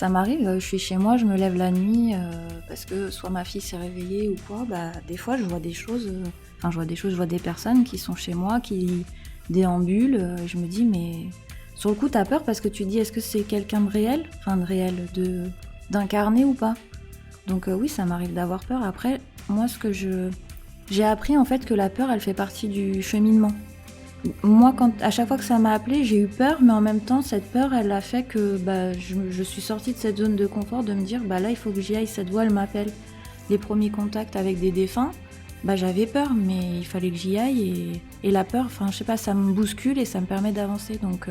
Ça m'arrive, je suis chez moi, je me lève la nuit, parce que soit ma fille s'est réveillée ou quoi, des fois je vois des choses, je vois des personnes qui sont chez moi, qui déambulent, et je me dis: «Mais» sur le coup, tu as peur parce que tu te dis: «Est-ce que c'est quelqu'un de réel?» Enfin de réel, d'incarné ou pas? Donc oui, ça m'arrive d'avoir peur. Après, moi j'ai appris en fait que la peur, elle fait partie du cheminement. Moi, à chaque fois que ça m'a appelée, j'ai eu peur, mais en même temps, cette peur, elle a fait que je suis sortie de cette zone de confort, de me dire, là, il faut que j'y aille, cette voix, elle m'appelle. Les premiers contacts avec des défunts, j'avais peur, mais il fallait que j'y aille, et la peur, enfin, je sais pas, ça me bouscule et ça me permet d'avancer. Donc,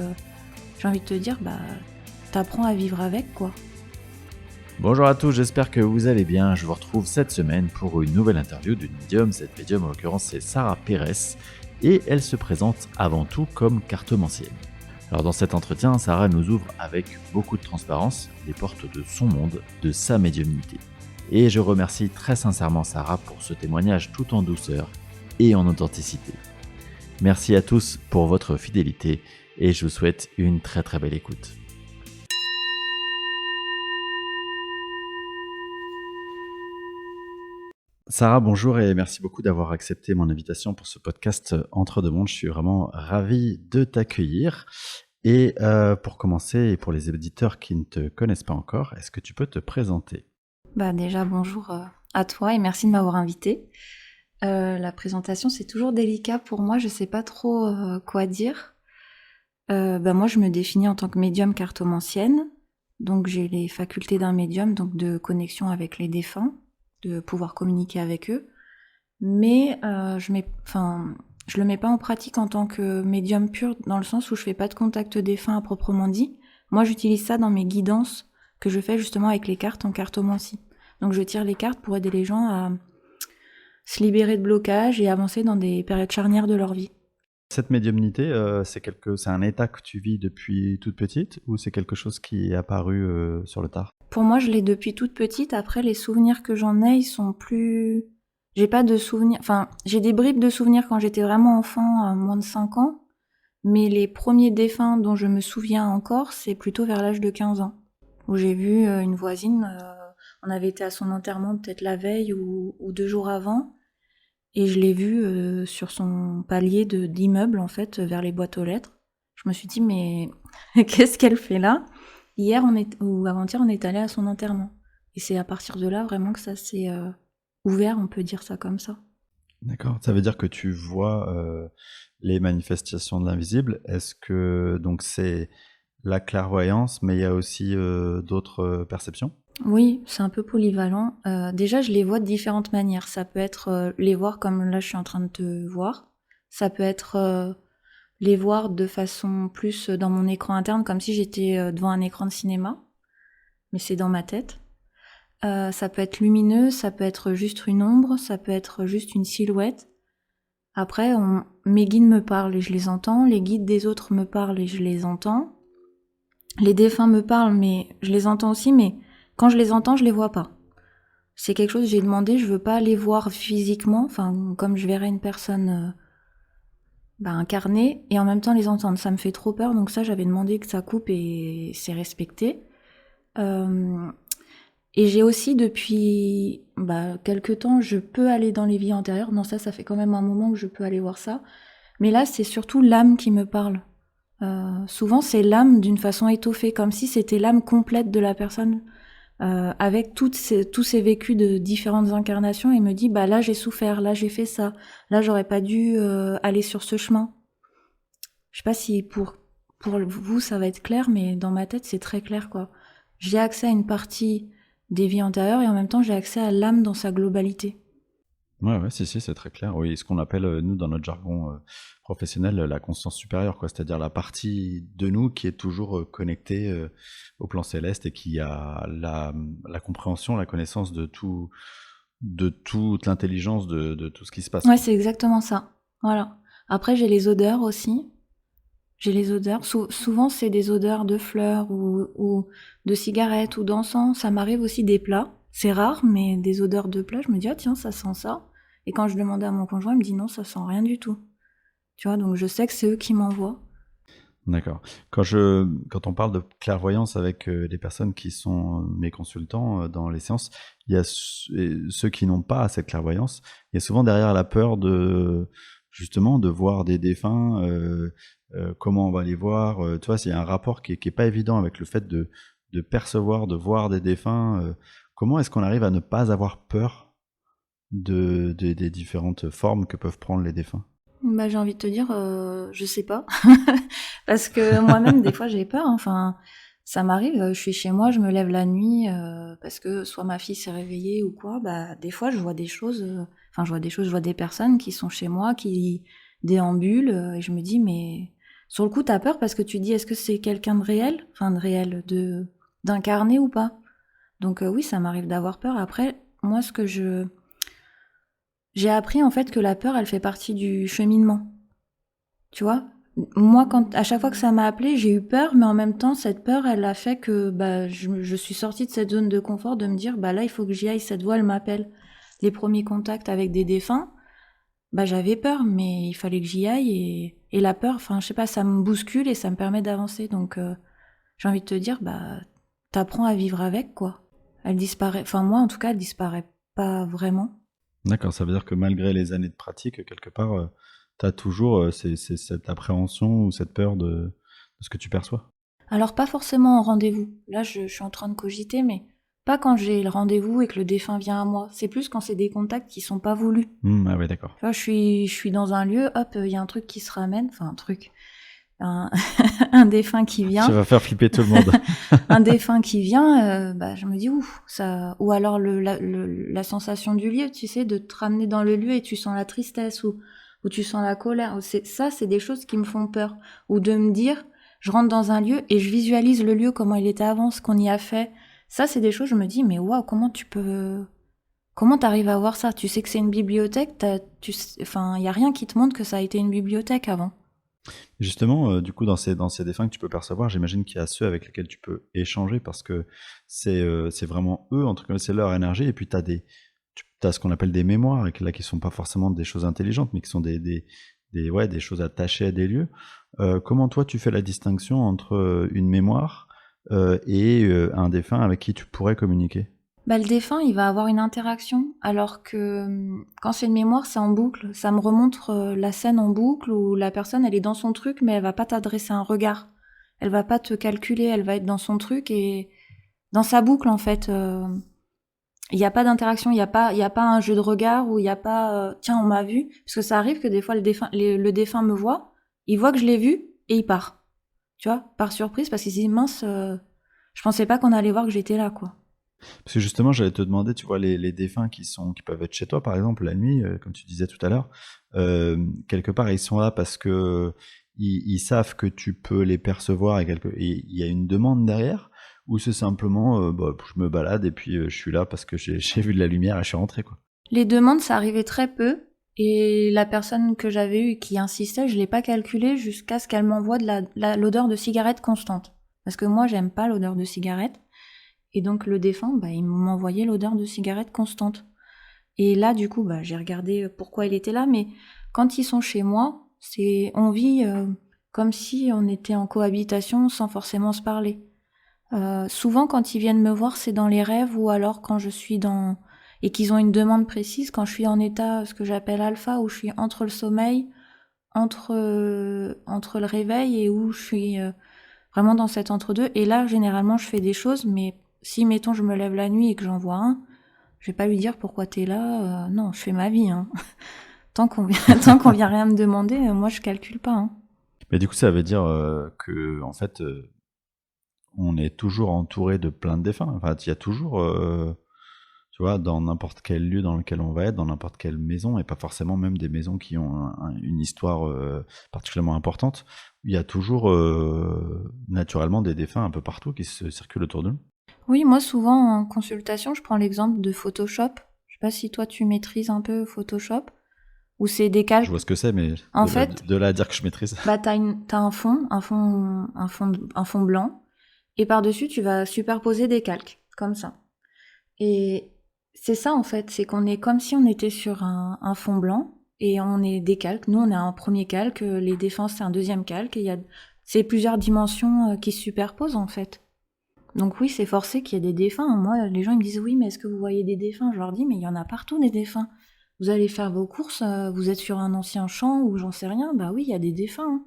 j'ai envie de te dire, t'apprends à vivre avec, quoi. Bonjour à tous, j'espère que vous allez bien. Je vous retrouve cette semaine pour une nouvelle interview d'une médium. Cette médium, en l'occurrence, c'est Sarah Pérez, et elle se présente avant tout comme cartomancienne. Alors dans cet entretien, Sarah nous ouvre avec beaucoup de transparence les portes de son monde, de sa médiumnité. Et je remercie très sincèrement Sarah pour ce témoignage tout en douceur et en authenticité. Merci à tous pour votre fidélité et je vous souhaite une très très belle écoute. Sarah, bonjour et merci beaucoup d'avoir accepté mon invitation pour ce podcast Entre deux mondes. Je suis vraiment ravi de t'accueillir. Et pour commencer, et pour les auditeurs qui ne te connaissent pas encore, est-ce que tu peux te présenter ? Déjà, bonjour à toi et merci de m'avoir invitée. La présentation, c'est toujours délicat pour moi, je sais pas trop quoi dire. Moi, je me définis en tant que médium cartomancienne. Donc, j'ai les facultés d'un médium, donc de connexion avec les défunts, de pouvoir communiquer avec eux. Mais je le mets pas en pratique en tant que médium pur, dans le sens où je fais pas de contact défunt à proprement dit. Moi, j'utilise ça dans mes guidances que je fais justement avec les cartes en cartomancie. Donc, je tire les cartes pour aider les gens à se libérer de blocages et avancer dans des périodes charnières de leur vie. Cette médiumnité, c'est un état que tu vis depuis toute petite ou c'est quelque chose qui est apparu sur le tard ? Pour moi, je l'ai depuis toute petite. Après, les souvenirs que j'en ai, ils sont plus... J'ai pas de souvenirs... Enfin, j'ai des bribes de souvenirs quand j'étais vraiment enfant, à moins de 5 ans. Mais les premiers défunts dont je me souviens encore, c'est plutôt vers l'âge de 15 ans. Où j'ai vu une voisine, on avait été à son enterrement peut-être la veille ou 2 jours avant. Et je l'ai vue sur son palier d'immeuble, en fait, vers les boîtes aux lettres. Je me suis dit, mais qu'est-ce qu'elle fait là ? Hier, ou avant-hier, on est allé à son enterrement. Et c'est à partir de là, vraiment, que ça s'est ouvert, on peut dire ça comme ça. D'accord. Ça veut dire que tu vois les manifestations de l'invisible. Est-ce que donc c'est la clairvoyance, mais il y a aussi d'autres perceptions ? Oui, c'est un peu polyvalent. Déjà, je les vois de différentes manières. Ça peut être les voir comme là, je suis en train de te voir. Ça peut être les voir de façon plus dans mon écran interne, comme si j'étais devant un écran de cinéma. Mais c'est dans ma tête. Ça peut être lumineux, ça peut être juste une ombre, ça peut être juste une silhouette. Après, mes guides me parlent et je les entends. Les guides des autres me parlent et je les entends. Les défunts me parlent, mais je les entends aussi, mais quand je les entends, je les vois pas. C'est quelque chose que j'ai demandé, je veux pas les voir physiquement, enfin, comme je verrais une personne incarnée, et en même temps les entendre. Ça me fait trop peur, donc ça, j'avais demandé que ça coupe et c'est respecté. Et j'ai aussi, depuis quelques temps, je peux aller dans les vies antérieures. Non, ça fait quand même un moment que je peux aller voir ça. Mais là, c'est surtout l'âme qui me parle. Souvent, c'est l'âme d'une façon étoffée, comme si c'était l'âme complète de la personne, avec tous ces vécus de différentes incarnations, et me dit, là, j'ai souffert, là, j'ai fait ça, là, j'aurais pas dû aller sur ce chemin. Je sais pas si pour vous, ça va être clair, mais dans ma tête, c'est très clair, quoi. J'ai accès à une partie des vies antérieures et en même temps, j'ai accès à l'âme dans sa globalité. Ouais, si, c'est très clair. Oui, ce qu'on appelle, nous, dans notre jargon professionnel, la conscience supérieure, quoi. C'est-à-dire la partie de nous qui est toujours connectée au plan céleste et qui a la compréhension, la connaissance de toute l'intelligence de tout ce qui se passe. Ouais, c'est exactement ça. Voilà. Après, j'ai les odeurs aussi. J'ai les odeurs. Souvent, c'est des odeurs de fleurs ou de cigarettes ou d'encens. Ça m'arrive aussi des plats. C'est rare, mais des odeurs de plats, je me dis, ah tiens, ça sent ça. Et quand je demandais à mon conjoint, il me dit non, ça sent rien du tout. Tu vois, donc je sais que c'est eux qui m'envoient. D'accord. Quand on parle de clairvoyance avec les personnes qui sont mes consultants dans les séances, il y a ceux qui n'ont pas cette clairvoyance. Il y a souvent derrière la peur de justement de voir des défunts. Comment on va les voir. Tu vois, il y a un rapport qui est pas évident avec le fait de percevoir, de voir des défunts. Comment est-ce qu'on arrive à ne pas avoir peur des différentes formes que peuvent prendre les défunts? Bah, j'ai envie de te dire, je sais pas. Parce que moi-même, des fois, j'ai peur, hein. Enfin, ça m'arrive, je suis chez moi, je me lève la nuit, parce que soit ma fille s'est réveillée ou quoi, bah, des fois, je vois des choses, enfin, je vois des personnes qui sont chez moi, qui déambulent, et je me dis: «Mais» sur le coup, tu peur parce que tu te dis: «Est-ce que c'est quelqu'un de réel?» Enfin, de réel, d'incarné ou pas? Donc oui, ça m'arrive d'avoir peur. Après, moi, j'ai appris, en fait, que la peur, elle fait partie du cheminement. Tu vois? Moi, quand à chaque fois que ça m'a appelée, j'ai eu peur, mais en même temps, cette peur, elle a fait que bah, je suis sortie de cette zone de confort de me dire, bah là, il faut que j'y aille, cette voix, elle m'appelle. Les premiers contacts avec des défunts, bah j'avais peur, mais il fallait que j'y aille et la peur, enfin, je sais pas, ça me bouscule et ça me permet d'avancer. Donc, j'ai envie de te dire, bah, t'apprends à vivre avec, quoi. Elle disparaît, enfin, moi, en tout cas, elle disparaît pas vraiment. D'accord, ça veut dire que malgré les années de pratique, quelque part, tu as toujours cette appréhension ou cette peur de ce que tu perçois. Alors pas forcément en rendez-vous. Là, je suis en train de cogiter, mais pas quand j'ai le rendez-vous et que le défunt vient à moi. C'est plus quand c'est des contacts qui sont pas voulus. Ah ouais, d'accord. Tu vois, je suis dans un lieu, hop, il y a un truc qui se ramène, enfin un truc, un, un défunt qui Tu vient, vas faire flipper tout le monde. un défunt qui vient, bah je me dis ouf, ça, ou alors la sensation du lieu, tu sais, de te ramener dans le lieu et tu sens la tristesse ou tu sens la colère. Ça, c'est des choses qui me font peur. Ou de me dire, je rentre dans un lieu et je visualise le lieu, comment il était avant, ce qu'on y a fait. Ça, c'est des choses, je me dis, mais waouh, comment t'arrives à voir ça? Tu sais que c'est une bibliothèque, enfin, il y a rien qui te montre que ça a été une bibliothèque avant. Justement, du coup, dans ces défunts que tu peux percevoir, j'imagine qu'il y a ceux avec lesquels tu peux échanger parce que c'est vraiment eux, entre guillemets, c'est leur énergie. Et puis, tu as ce qu'on appelle des mémoires, et que là, qui sont pas forcément des choses intelligentes, mais qui sont ouais, des choses attachées à des lieux. Comment toi, tu fais la distinction entre une mémoire et un défunt avec qui tu pourrais communiquer? Bah, le défunt, il va avoir une interaction, alors que quand c'est une mémoire, c'est en boucle. Ça me remonte la scène en boucle où la personne, elle est dans son truc, mais elle va pas t'adresser un regard. Elle va pas te calculer, elle va être dans son truc et dans sa boucle, en fait. Il n'y a pas d'interaction, il y a pas un jeu de regard où il n'y a pas tiens, on m'a vu. Parce que ça arrive que des fois, le défunt me voit, il voit que je l'ai vu et il part. Tu vois, par surprise, parce qu'il se dit mince, je pensais pas qu'on allait voir que j'étais là, quoi. Parce que justement, j'allais te demander, tu vois, les défunts qui peuvent être chez toi, par exemple, la nuit, comme tu disais tout à l'heure, quelque part, ils sont là parce que ils savent que tu peux les percevoir et il y a une demande derrière, ou c'est simplement, bah, je me balade et puis je suis là parce que j'ai vu de la lumière et je suis rentré, quoi. Les demandes, ça arrivait très peu. Et la personne que j'avais eue qui insistait, je l'ai pas calculé jusqu'à ce qu'elle m'envoie l'odeur de cigarette constante. Parce que moi, j'aime pas l'odeur de cigarette. Et donc, le défunt, bah, il m'envoyait l'odeur de cigarette constante. Et là, du coup, bah, j'ai regardé pourquoi il était là. Mais quand ils sont chez moi, on vit comme si on était en cohabitation sans forcément se parler. Souvent, quand ils viennent me voir, c'est dans les rêves ou alors quand je suis dans... et qu'ils ont une demande précise, quand je suis en état, ce que j'appelle alpha, où je suis entre le sommeil, entre le réveil et où je suis vraiment dans cet entre-deux. Et là, généralement, je fais des choses, mais si, mettons, je me lève la nuit et que j'en vois un, je vais pas lui dire pourquoi t'es là. Non, je fais ma vie. Hein. Tant qu'on vient rien me demander, moi, je calcule pas. Hein. Mais du coup, ça veut dire que, en fait, on est toujours entouré de plein de défunts. Enfin, il y a toujours, tu vois, dans n'importe quel lieu dans lequel on va être, dans n'importe quelle maison, et pas forcément même des maisons qui ont une histoire particulièrement importante, il y a toujours naturellement des défunts un peu partout qui se circulent autour de nous. Oui, moi, souvent, en consultation, je prends l'exemple de Photoshop. Je sais pas si toi, tu maîtrises un peu Photoshop, où c'est des Je calques. vois ce que c'est, mais En fait, de là à dire que je maîtrise. bah, t'as un fond blanc, et par-dessus, tu vas superposer des calques, comme ça. Et c'est ça, en fait, c'est qu'on est comme si on était sur un fond blanc, et on est des calques. Nous, on a un premier calque, les défenses, c'est un deuxième calque, et il y a C'est plusieurs dimensions qui se superposent en fait. Donc oui, c'est forcé qu'il y ait des défunts. Moi, les gens ils me disent oui, mais est-ce que vous voyez des défunts? Je leur dis mais il y en a partout des défunts. Vous allez faire vos courses, vous êtes sur un ancien champ ou j'en sais rien, bah oui, il y a des défunts, hein.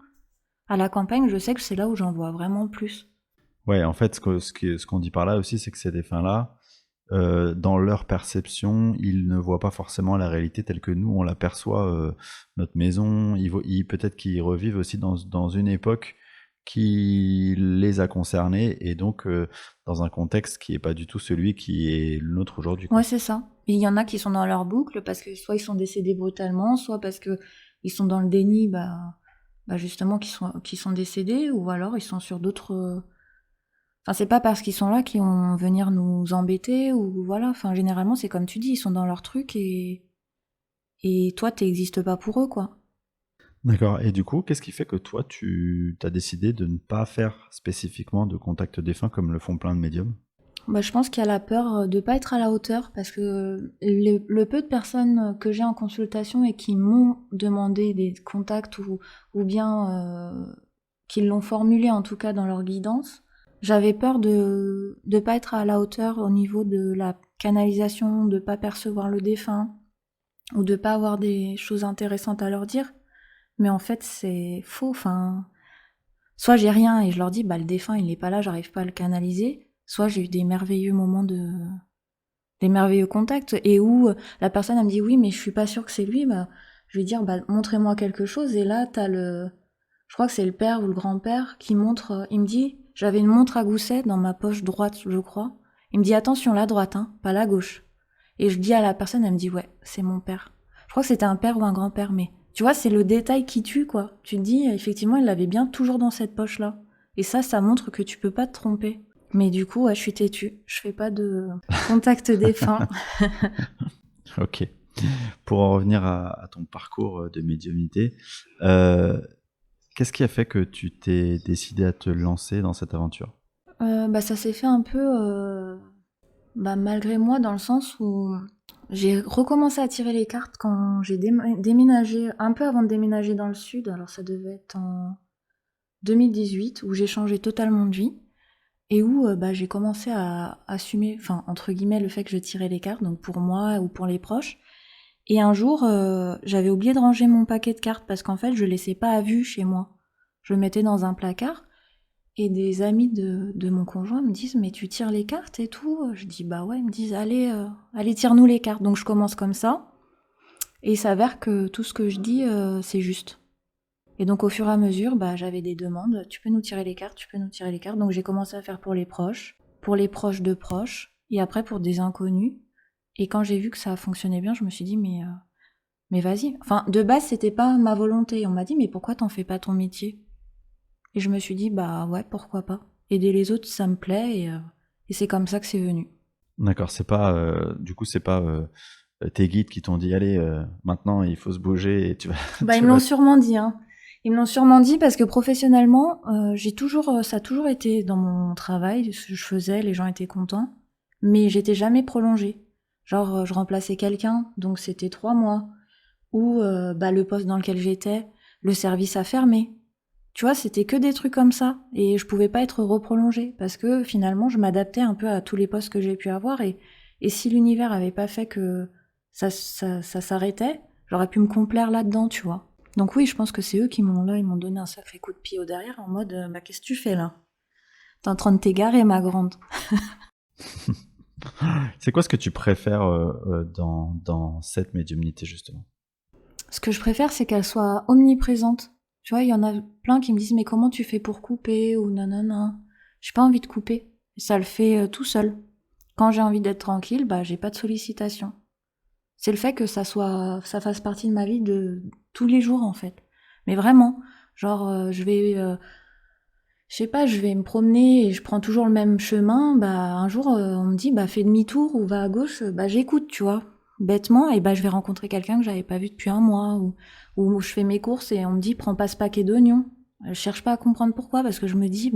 À la campagne, je sais que c'est là où j'en vois vraiment plus. Ouais, en fait, ce qu'on dit par là aussi, c'est que ces défunts-là, dans leur perception, ils ne voient pas forcément la réalité telle que nous, on l'aperçoit, notre maison. Peut-être qu'ils revivent aussi dans une époque qui les a concernés et donc dans un contexte qui n'est pas du tout celui qui est le nôtre aujourd'hui, Ouais, quoi. c'est ça. Et il y en a qui sont dans leur boucle parce que soit ils sont décédés brutalement, soit parce que ils sont dans le déni, justement qui sont décédés, ou alors ils sont sur d'autres. Enfin, c'est pas parce qu'ils sont là qu'ils vont venir nous embêter ou voilà. Enfin, généralement, c'est comme tu dis, ils sont dans leur truc et toi, t'existes pas pour eux, quoi. D'accord. Et du coup, qu'est-ce qui fait que toi, tu as décidé de ne pas faire spécifiquement de contact défunt comme le font plein de médiums? Bah, je pense qu'il y a la peur de pas être à la hauteur parce que le peu de personnes que j'ai en consultation et qui m'ont demandé des contacts ou bien qui l'ont formulé en tout cas dans leur guidance, j'avais peur de pas être à la hauteur au niveau de la canalisation, de pas percevoir le défunt ou de pas avoir des choses intéressantes à leur dire. Mais en fait, c'est faux. Enfin, soit j'ai rien et je leur dis, bah, le défunt, il est pas là, j'arrive pas à le canaliser. Soit j'ai eu des merveilleux des merveilleux contacts et où la personne, elle me dit, oui, mais je suis pas sûre que c'est lui. Bah, je vais dire, bah, montrez-moi quelque chose. Et là, je crois que c'est le père ou le grand-père qui montre, il me dit, j'avais une montre à gousset dans ma poche droite, je crois. Il me dit, attention, la droite, hein, pas la gauche. Et je dis à la personne, elle me dit, ouais, c'est mon père. Je crois que c'était un père ou un grand-père, mais tu vois, c'est le détail qui tue, quoi. Tu te dis, effectivement, il l'avait bien toujours dans cette poche-là. Et ça montre que tu peux pas te tromper. Mais du coup, ouais, je suis têtue. Je fais pas de contact défunt. Ok. Pour en revenir à ton parcours de médiumnité, euh, qu'est-ce qui a fait que tu t'es décidé à te lancer dans cette aventure? Ça s'est fait un peu malgré moi, dans le sens où j'ai recommencé à tirer les cartes quand j'ai déménagé, un peu avant de déménager dans le sud. Alors ça devait être en 2018, où j'ai changé totalement de vie. Et où j'ai commencé à assumer, enfin, entre guillemets, le fait que je tirais les cartes, donc pour moi ou pour les proches. Et un jour, j'avais oublié de ranger mon paquet de cartes parce qu'en fait, je laissais pas à vue chez moi. Je le mettais dans un placard. Et des amis de mon conjoint me disent, mais tu tires les cartes et tout? Je dis, bah ouais. Ils me disent, allez, tire-nous les cartes. Donc je commence comme ça. Et il s'avère que tout ce que je dis, c'est juste. Et donc au fur et à mesure, j'avais des demandes, tu peux nous tirer les cartes, tu peux nous tirer les cartes. Donc j'ai commencé à faire pour les proches de proches, et après pour des inconnus. Et quand j'ai vu que ça fonctionnait bien, je me suis dit, mais vas-y. Enfin, de base, c'était pas ma volonté. On m'a dit, mais pourquoi t'en fais pas ton métier? Et je me suis dit, bah ouais, pourquoi pas. Aider les autres, ça me plaît, et c'est comme ça que c'est venu. D'accord, c'est pas, du coup, c'est pas tes guides qui t'ont dit, allez, maintenant il faut se bouger et tu vas, Bah, ils tu me vas. l'ont sûrement dit, hein. Ils me l'ont sûrement dit parce que professionnellement, ça a toujours été dans mon travail, ce que je faisais, les gens étaient contents, mais j'étais jamais prolongée. Genre, je remplaçais quelqu'un, donc c'était 3 mois, ou le poste dans lequel j'étais, le service a fermé. Tu vois, c'était que des trucs comme ça, et je pouvais pas être reprolongée parce que finalement, je m'adaptais un peu à tous les postes que j'ai pu avoir, et si l'univers avait pas fait que ça s'arrêtait, j'aurais pu me complaire là-dedans, tu vois. Donc oui, je pense que c'est eux qui ils m'ont donné un sacré coup de pied au derrière en mode, qu'est-ce que tu fais là? T'es en train de t'égarer, ma grande. C'est quoi ce que tu préfères dans cette médiumnité, justement? Ce que je préfère, c'est qu'elle soit omniprésente. Tu vois, il y en a plein qui me disent, mais comment tu fais pour couper ou nanana. J'ai pas envie de couper. Ça le fait tout seul. Quand j'ai envie d'être tranquille, j'ai pas de sollicitation. C'est le fait que ça fasse partie de ma vie de tous les jours en fait. Mais vraiment, genre je sais pas, je vais me promener et je prends toujours le même chemin. Un jour on me dit fais demi-tour ou va à gauche. J'écoute, tu vois, bêtement, et je vais rencontrer quelqu'un que j'avais pas vu depuis un mois, ou je fais mes courses et on me dit prends pas ce paquet d'oignons. Je cherche pas à comprendre pourquoi parce que je me dis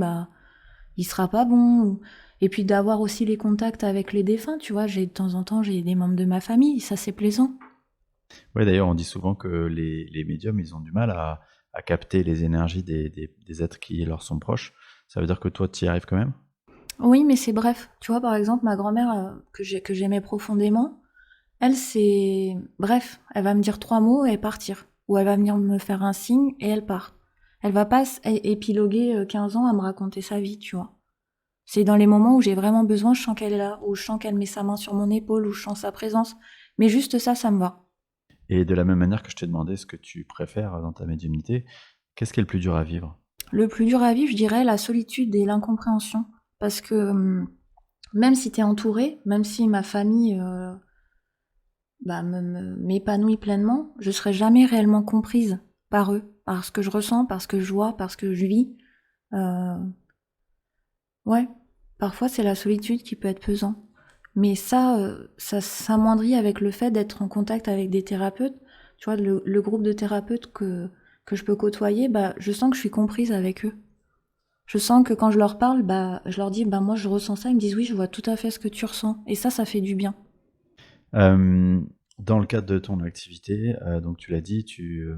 il sera pas bon. Et puis d'avoir aussi les contacts avec les défunts, tu vois, de temps en temps j'ai des membres de ma famille, ça c'est plaisant. Ouais, d'ailleurs, on dit souvent que les médiums, ils ont du mal à capter les énergies des êtres qui leur sont proches. Ça veut dire que toi, tu y arrives quand même? Oui, mais c'est bref. Tu vois, par exemple, ma grand-mère, que j'aimais profondément, elle, c'est bref, elle va me dire 3 mots et partir. Ou elle va venir me faire un signe et elle part. Elle va pas épiloguer 15 ans à me raconter sa vie, tu vois. C'est dans les moments où j'ai vraiment besoin, je sens qu'elle est là, où je sens qu'elle met sa main sur mon épaule, où je sens sa présence. Mais juste ça, ça me va. Et de la même manière que je t'ai demandé ce que tu préfères dans ta médiumnité, qu'est-ce qui est le plus dur à vivre? Le plus dur à vivre, je dirais, la solitude et l'incompréhension. Parce que même si t'es entouré, même si ma famille m'épanouit pleinement, je serai jamais réellement comprise par eux, par ce que je ressens, par ce que je vois, par ce que je vis. Euh, ouais, parfois c'est la solitude qui peut être pesant. Mais ça s'amoindrit avec le fait d'être en contact avec des thérapeutes. Tu vois, le groupe de thérapeutes que je peux côtoyer, bah, je sens que je suis comprise avec eux. Je sens que quand je leur parle, bah, je leur dis, bah, moi je ressens ça. Ils me disent, oui, je vois tout à fait ce que tu ressens. Et ça fait du bien. Euh, Dans le cadre de ton activité, donc tu l'as dit, tu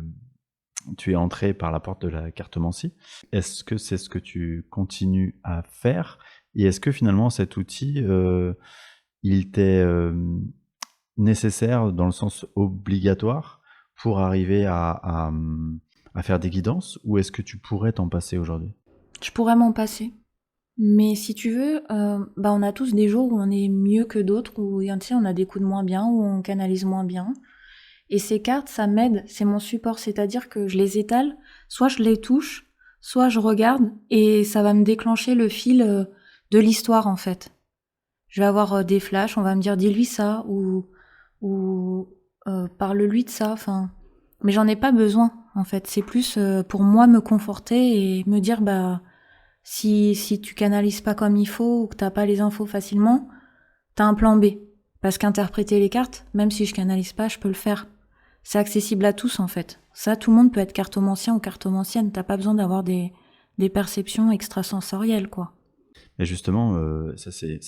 es entré par la porte de la cartomancie. Est-ce que c'est ce que tu continues à faire? Et est-ce que finalement cet outil, il t'est nécessaire dans le sens obligatoire pour arriver à faire des guidances? Ou est-ce que tu pourrais t'en passer aujourd'hui? Je pourrais m'en passer. Mais si tu veux, bah, on a tous des jours où on est mieux que d'autres, où tu sais, on a des coups de moins bien, où on canalise moins bien. Et ces cartes, ça m'aide, c'est mon support, c'est-à-dire que je les étale, soit je les touche, soit je regarde, et ça va me déclencher le fil de l'histoire en fait. Je vais avoir des flashs, on va me dire dis-lui ça, ou parle-lui de ça, enfin. Mais j'en ai pas besoin en fait, c'est plus pour moi me conforter et me dire bah si tu canalises pas comme il faut ou que t'as pas les infos facilement, t'as un plan B. Parce qu'interpréter les cartes, même si je canalise pas, je peux le faire. C'est accessible à tous en fait. Ça, tout le monde peut être cartomancien ou cartomancienne. T'as pas besoin d'avoir des perceptions extrasensorielles, quoi. Et justement, ça c'est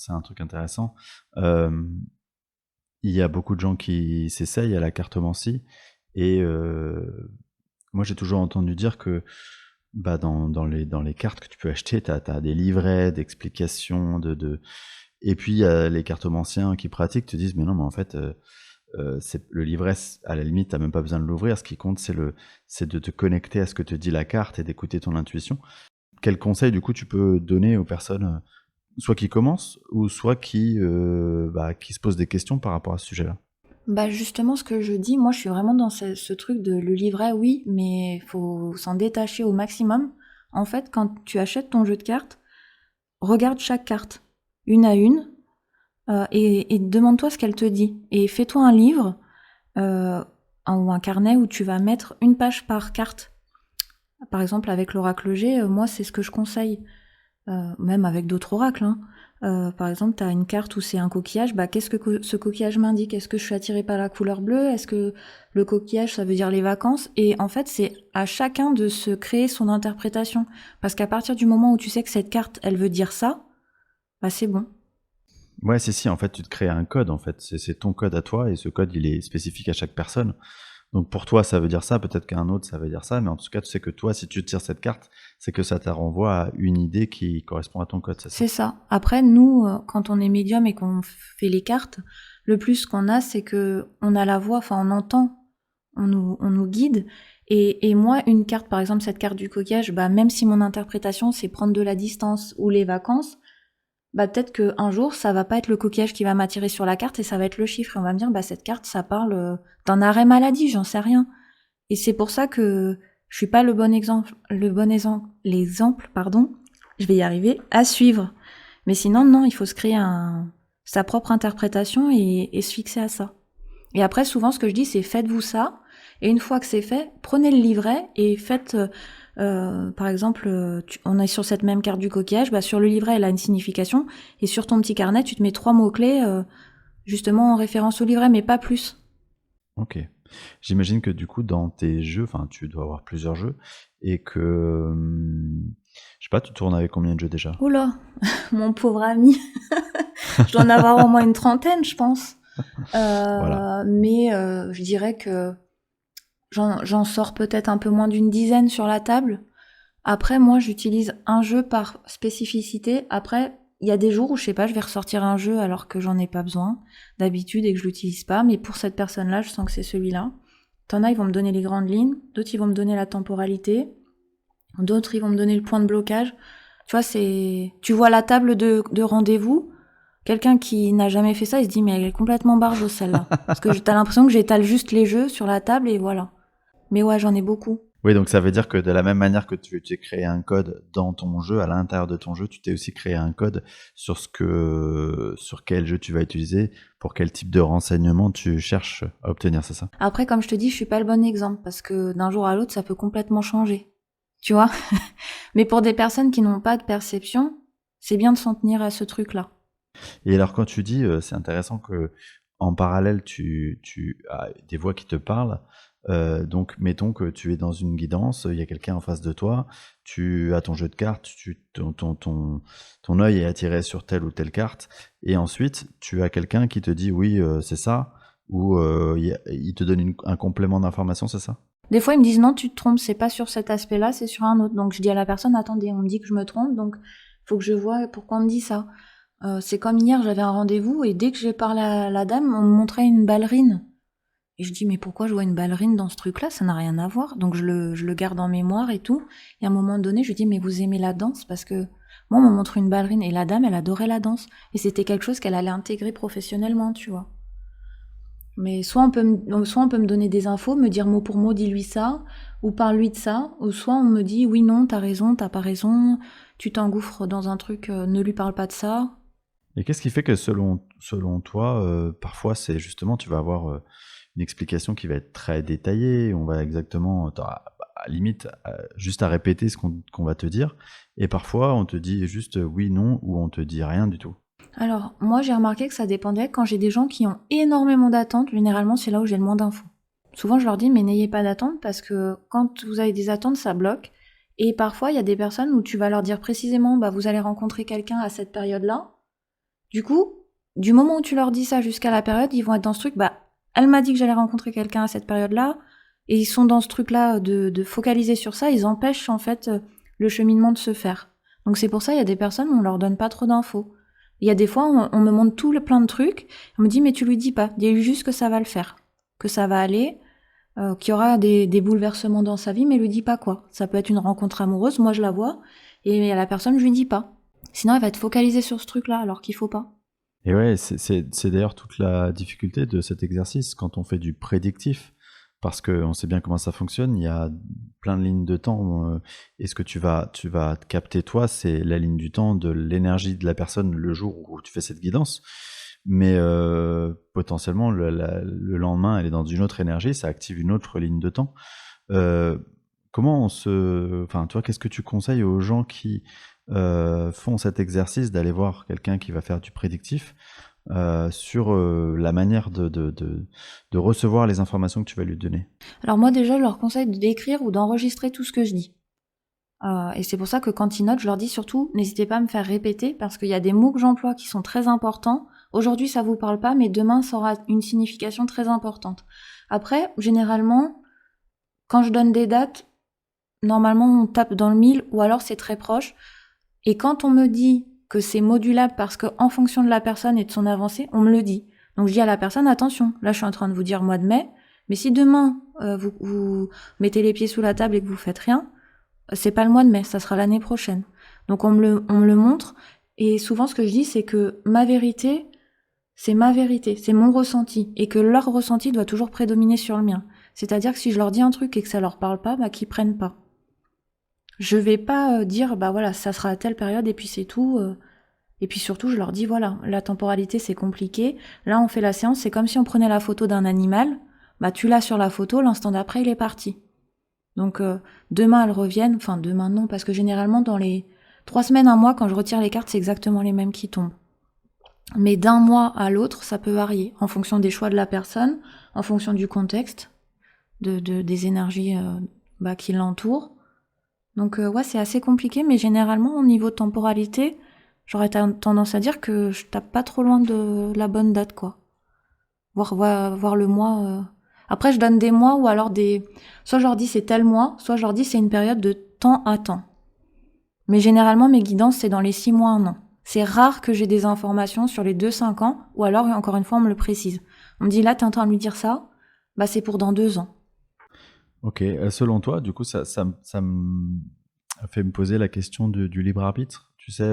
un truc intéressant. Euh, il y a beaucoup de gens qui s'essayent à la cartomancie et moi j'ai toujours entendu dire que bah, dans les cartes que tu peux acheter, tu as des livrets d'explications, et puis il y a les cartomanciens qui pratiquent te disent mais non mais en fait c'est le livret, à la limite t'as même pas besoin de l'ouvrir, ce qui compte c'est de te connecter à ce que te dit la carte et d'écouter ton intuition. Quel conseil du coup tu peux donner aux personnes soit qui commencent ou soit qui se posent des questions par rapport à ce sujet-là? Bah justement, ce que je dis, moi je suis vraiment dans ce truc de le livret, oui, mais faut s'en détacher au maximum. En fait, quand tu achètes ton jeu de cartes, regarde chaque carte, une à une, et demande-toi ce qu'elle te dit. Et fais-toi un livre ou un carnet où tu vas mettre une page par carte. Par exemple, avec l'oracle G, moi c'est ce que je conseille. Même avec d'autres oracles. Hein. Par exemple, tu as une carte où c'est un coquillage. Bah, qu'est-ce que ce coquillage m'indique? Est-ce que je suis attirée par la couleur bleue? Est-ce que le coquillage, ça veut dire les vacances? Et en fait, c'est à chacun de se créer son interprétation. Parce qu'à partir du moment où tu sais que cette carte, elle veut dire ça, bah c'est bon. Ouais, si, en fait, tu te crées un code, en fait. C'est ton code à toi, et ce code, il est spécifique à chaque personne. Donc pour toi, ça veut dire ça, peut-être qu'à un autre, ça veut dire ça, mais en tout cas, tu sais que toi, si tu tires cette carte, c'est que ça te renvoie à une idée qui correspond à ton code, c'est ça? C'est ça. Après, nous, quand on est médium et qu'on fait les cartes, le plus qu'on a, c'est que on a la voix, enfin on entend, on nous guide. Et moi, une carte, par exemple, cette carte du coquillage, bah même si mon interprétation c'est prendre de la distance ou les vacances, bah peut-être qu'un jour, ça va pas être le coquillage qui va m'attirer sur la carte et ça va être le chiffre. Et on va me dire, bah cette carte, ça parle d'un arrêt maladie, j'en sais rien. Et c'est pour ça que je suis pas l'exemple, pardon, je vais y arriver, à suivre. Mais sinon, non, il faut se créer sa propre interprétation et se fixer à ça. Et après, souvent, ce que je dis, c'est faites-vous ça. Et une fois que c'est fait, prenez le livret et faites, par exemple, on est sur cette même carte du coquillage, bah, sur le livret, elle a une signification. Et sur ton petit carnet, tu te mets 3 mots-clés, justement en référence au livret, mais pas plus. Ok. J'imagine que du coup, dans tes jeux, enfin, tu dois avoir plusieurs jeux, et que, je sais pas, tu tournes avec combien de jeux déjà? Oula, mon pauvre ami. Je dois en avoir au moins une trentaine, je pense. Voilà. Mais je dirais que j'en sors peut-être un peu moins d'une dizaine sur la table. Après, moi, j'utilise un jeu par spécificité. Après, il y a des jours où, je sais pas, je vais ressortir un jeu alors que j'en ai pas besoin d'habitude et que je l'utilise pas. Mais pour cette personne-là, je sens que c'est celui-là. T'en as, ils vont me donner les grandes lignes. D'autres, ils vont me donner la temporalité. D'autres, ils vont me donner le point de blocage. Tu vois, tu vois la table de rendez-vous. Quelqu'un qui n'a jamais fait ça, il se dit, mais elle est complètement barjo, celle-là. Parce que t'as l'impression que j'étale juste les jeux sur la table et voilà. Mais ouais, j'en ai beaucoup. Oui, donc ça veut dire que de la même manière que tu t'es créé un code dans ton jeu, à l'intérieur de ton jeu, tu t'es aussi créé un code sur quel jeu tu vas utiliser, pour quel type de renseignement tu cherches à obtenir, c'est ça? Après, comme je te dis, je suis pas le bon exemple parce que d'un jour à l'autre, ça peut complètement changer. Tu vois? Mais pour des personnes qui n'ont pas de perception, c'est bien de s'en tenir à ce truc-là. Et alors quand tu dis, c'est intéressant que en parallèle tu as des voix qui te parlent, donc mettons que tu es dans une guidance, il y a quelqu'un en face de toi, tu as ton jeu de cartes, ton œil est attiré sur telle ou telle carte et ensuite tu as quelqu'un qui te dit: «Oui, c'est ça» ou il te donne un complément d'information, c'est ça? Des fois, ils me disent non, tu te trompes, c'est pas sur cet aspect-là, c'est sur un autre. Donc je dis à la personne, attendez, on me dit que je me trompe, donc faut que je vois pourquoi on me dit ça. C'est comme hier, j'avais un rendez-vous et dès que j'ai parlé à la dame, on me montrait une ballerine. Et je dis, mais pourquoi je vois une ballerine dans ce truc-là? Ça n'a rien à voir. Donc je le garde en mémoire et tout. Et à un moment donné, je lui dis, mais vous aimez la danse? Parce que moi, on me montre une ballerine et la dame, elle adorait la danse. Et c'était quelque chose qu'elle allait intégrer professionnellement, tu vois. Mais soit on peut me donner des infos, me dire mot pour mot, dis-lui ça, ou parle-lui de ça, ou soit on me dit, oui, non, t'as raison, t'as pas raison, tu t'engouffres dans un truc, ne lui parle pas de ça. Et qu'est-ce qui fait que selon toi, parfois c'est justement tu vas avoir, une explication qui va être très détaillée, on va exactement tu auras à limite, juste à répéter ce qu'on va te dire et parfois on te dit juste, oui, non ou on te dit rien du tout? Alors, moi, j'ai remarqué que ça dépendait. Quand j'ai des gens qui ont énormément d'attentes, généralement, c'est là où j'ai le moins d'infos. Souvent, je leur dis, mais n'ayez pas d'attentes parce que quand vous avez des attentes, ça bloque. Et parfois, il y a des personnes où tu vas leur dire précisément, bah, vous allez rencontrer quelqu'un à cette période-là. Du coup, du moment où tu leur dis ça jusqu'à la période, ils vont être dans ce truc, bah, elle m'a dit que j'allais rencontrer quelqu'un à cette période-là. Et ils sont dans ce truc-là de focaliser sur ça. Ils empêchent, en fait, le cheminement de se faire. Donc, c'est pour ça, il y a des personnes où on leur donne pas trop d'infos. Il y a des fois, on me montre plein de trucs. On me dit, mais tu lui dis pas. Dis-lui juste que ça va le faire. Que ça va aller. Qu'il y aura des bouleversements dans sa vie, mais lui dis pas quoi. Ça peut être une rencontre amoureuse, moi je la vois. Et à la personne, je lui dis pas. Sinon, elle va être focalisée sur ce truc-là, alors qu'il faut pas. Et ouais, c'est d'ailleurs toute la difficulté de cet exercice quand on fait du prédictif, parce qu'on sait bien comment ça fonctionne, il y a plein de lignes de temps, et ce que tu vas capter toi, c'est la ligne du temps de l'énergie de la personne le jour où tu fais cette guidance. Mais potentiellement, le lendemain, elle est dans une autre énergie, ça active une autre ligne de temps. Comment enfin, toi, qu'est-ce que tu conseilles aux gens qui font cet exercice d'aller voir quelqu'un qui va faire du prédictif sur la manière de recevoir les informations que tu vas lui donner? Alors moi déjà, je leur conseille d'écrire ou d'enregistrer tout ce que je dis. Et c'est pour ça que quand ils notent, je leur dis surtout, n'hésitez pas à me faire répéter, parce qu'il y a des mots que j'emploie qui sont très importants. Aujourd'hui, ça vous parle pas, mais demain, ça aura une signification très importante. Après, généralement, quand je donne des dates, normalement, on tape dans le 1000, ou alors c'est très proche. Et quand on me dit que c'est modulable parce que en fonction de la personne et de son avancée, on me le dit. Donc je dis à la personne, attention, là je suis en train de vous dire mois de mai, mais si demain vous mettez les pieds sous la table et que vous faites rien, c'est pas le mois de mai, ça sera l'année prochaine. Donc on me le montre, et souvent ce que je dis, c'est que ma vérité, c'est mon ressenti, et que leur ressenti doit toujours prédominer sur le mien. C'est-à-dire que si je leur dis un truc et que ça leur parle pas, bah qu'ils prennent pas. Je vais pas dire, bah voilà, ça sera à telle période et puis c'est tout. Et puis surtout, je leur dis, voilà, la temporalité c'est compliqué. Là, on fait la séance, c'est comme si on prenait la photo d'un animal. Bah tu l'as sur la photo, l'instant d'après, il est parti. Donc demain, elles reviennent. Enfin, demain non, parce que généralement, dans les 3 semaines, un mois, quand je retire les cartes, c'est exactement les mêmes qui tombent. Mais d'un mois à l'autre, ça peut varier, en fonction des choix de la personne, en fonction du contexte, des énergies qui l'entourent. Donc ouais, c'est assez compliqué, mais généralement, au niveau de temporalité, j'aurais tendance à dire que je tape pas trop loin de la bonne date, quoi. Voir le mois. Après, je donne des mois ou alors soit je leur dis c'est tel mois, soit je leur dis c'est une période de temps à temps. Mais généralement, mes guidances, c'est dans les 6 mois, 1 an. C'est rare que j'ai des informations sur les 2-5 ans, ou alors, encore une fois, on me le précise. On me dit là, t'es en train de lui dire ça, bah c'est pour dans 2 ans. Ok, selon toi, du coup, ça me fait me poser la question du libre arbitre. Tu sais,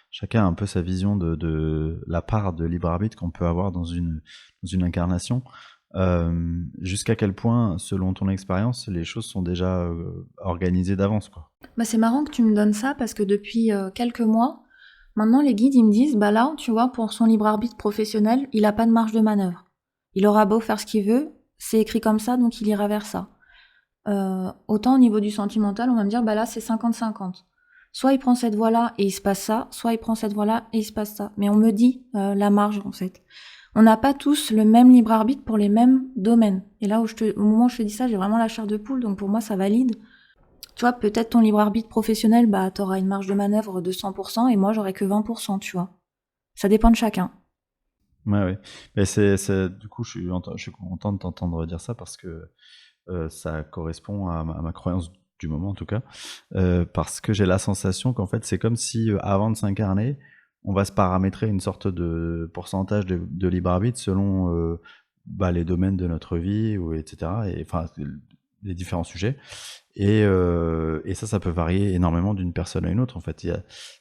chacun a un peu sa vision de la part de libre arbitre qu'on peut avoir dans une incarnation. Jusqu'à quel point, selon ton expérience, les choses sont déjà organisées d'avance, quoi. Bah c'est marrant que tu me donnes ça parce que depuis quelques mois, maintenant les guides ils me disent bah là, tu vois, pour son libre arbitre professionnel, il a pas de marge de manœuvre. Il aura beau faire ce qu'il veut, c'est écrit comme ça, donc il ira vers ça. Autant au niveau du sentimental, on va me dire bah là c'est 50-50. Soit il prend cette voie-là et il se passe ça, soit il prend cette voie-là et il se passe ça. Mais on me dit la marge en fait. On n'a pas tous le même libre arbitre pour les mêmes domaines. Et là au moment où je te dis ça, j'ai vraiment la chair de poule, donc pour moi ça valide. Tu vois, peut-être ton libre arbitre professionnel, bah t'auras une marge de manœuvre de 100% et moi j'aurai que 20%, tu vois. Ça dépend de chacun. Ouais. Mais du coup, je suis content de t'entendre dire ça parce que ça correspond à ma croyance du moment, en tout cas. Parce que j'ai la sensation qu'en fait, c'est comme si avant de s'incarner, on va se paramétrer une sorte de pourcentage de libre arbitre selon les domaines de notre vie, etc. Et enfin, les différents sujets. Et ça peut varier énormément d'une personne à une autre. En fait,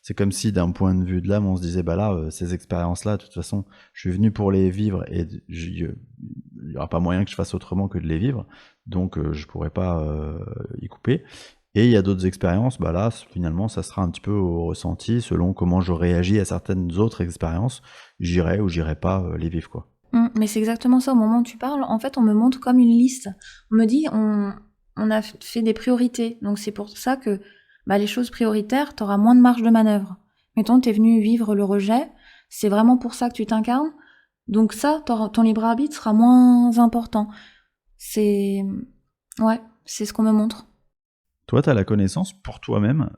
c'est comme si d'un point de vue de l'âme, on se disait bah là, ces expériences-là, de toute façon, je suis venu pour les vivre et il y aura pas moyen que je fasse autrement que de les vivre, donc je pourrais pas y couper. Et il y a d'autres expériences, bah là, finalement, ça sera un petit peu au ressenti, selon comment je réagis à certaines autres expériences, j'irai ou j'irai pas les vivre, quoi. Mais c'est exactement ça, au moment où tu parles, en fait on me montre comme une liste. On me dit on a fait des priorités, donc c'est pour ça que bah, les choses prioritaires, t'auras moins de marge de manœuvre. Mettons, t'es venu vivre le rejet, c'est vraiment pour ça que tu t'incarnes, donc ça, ton libre arbitre sera moins important. Ouais, c'est ce qu'on me montre. Toi, tu as la connaissance pour toi-même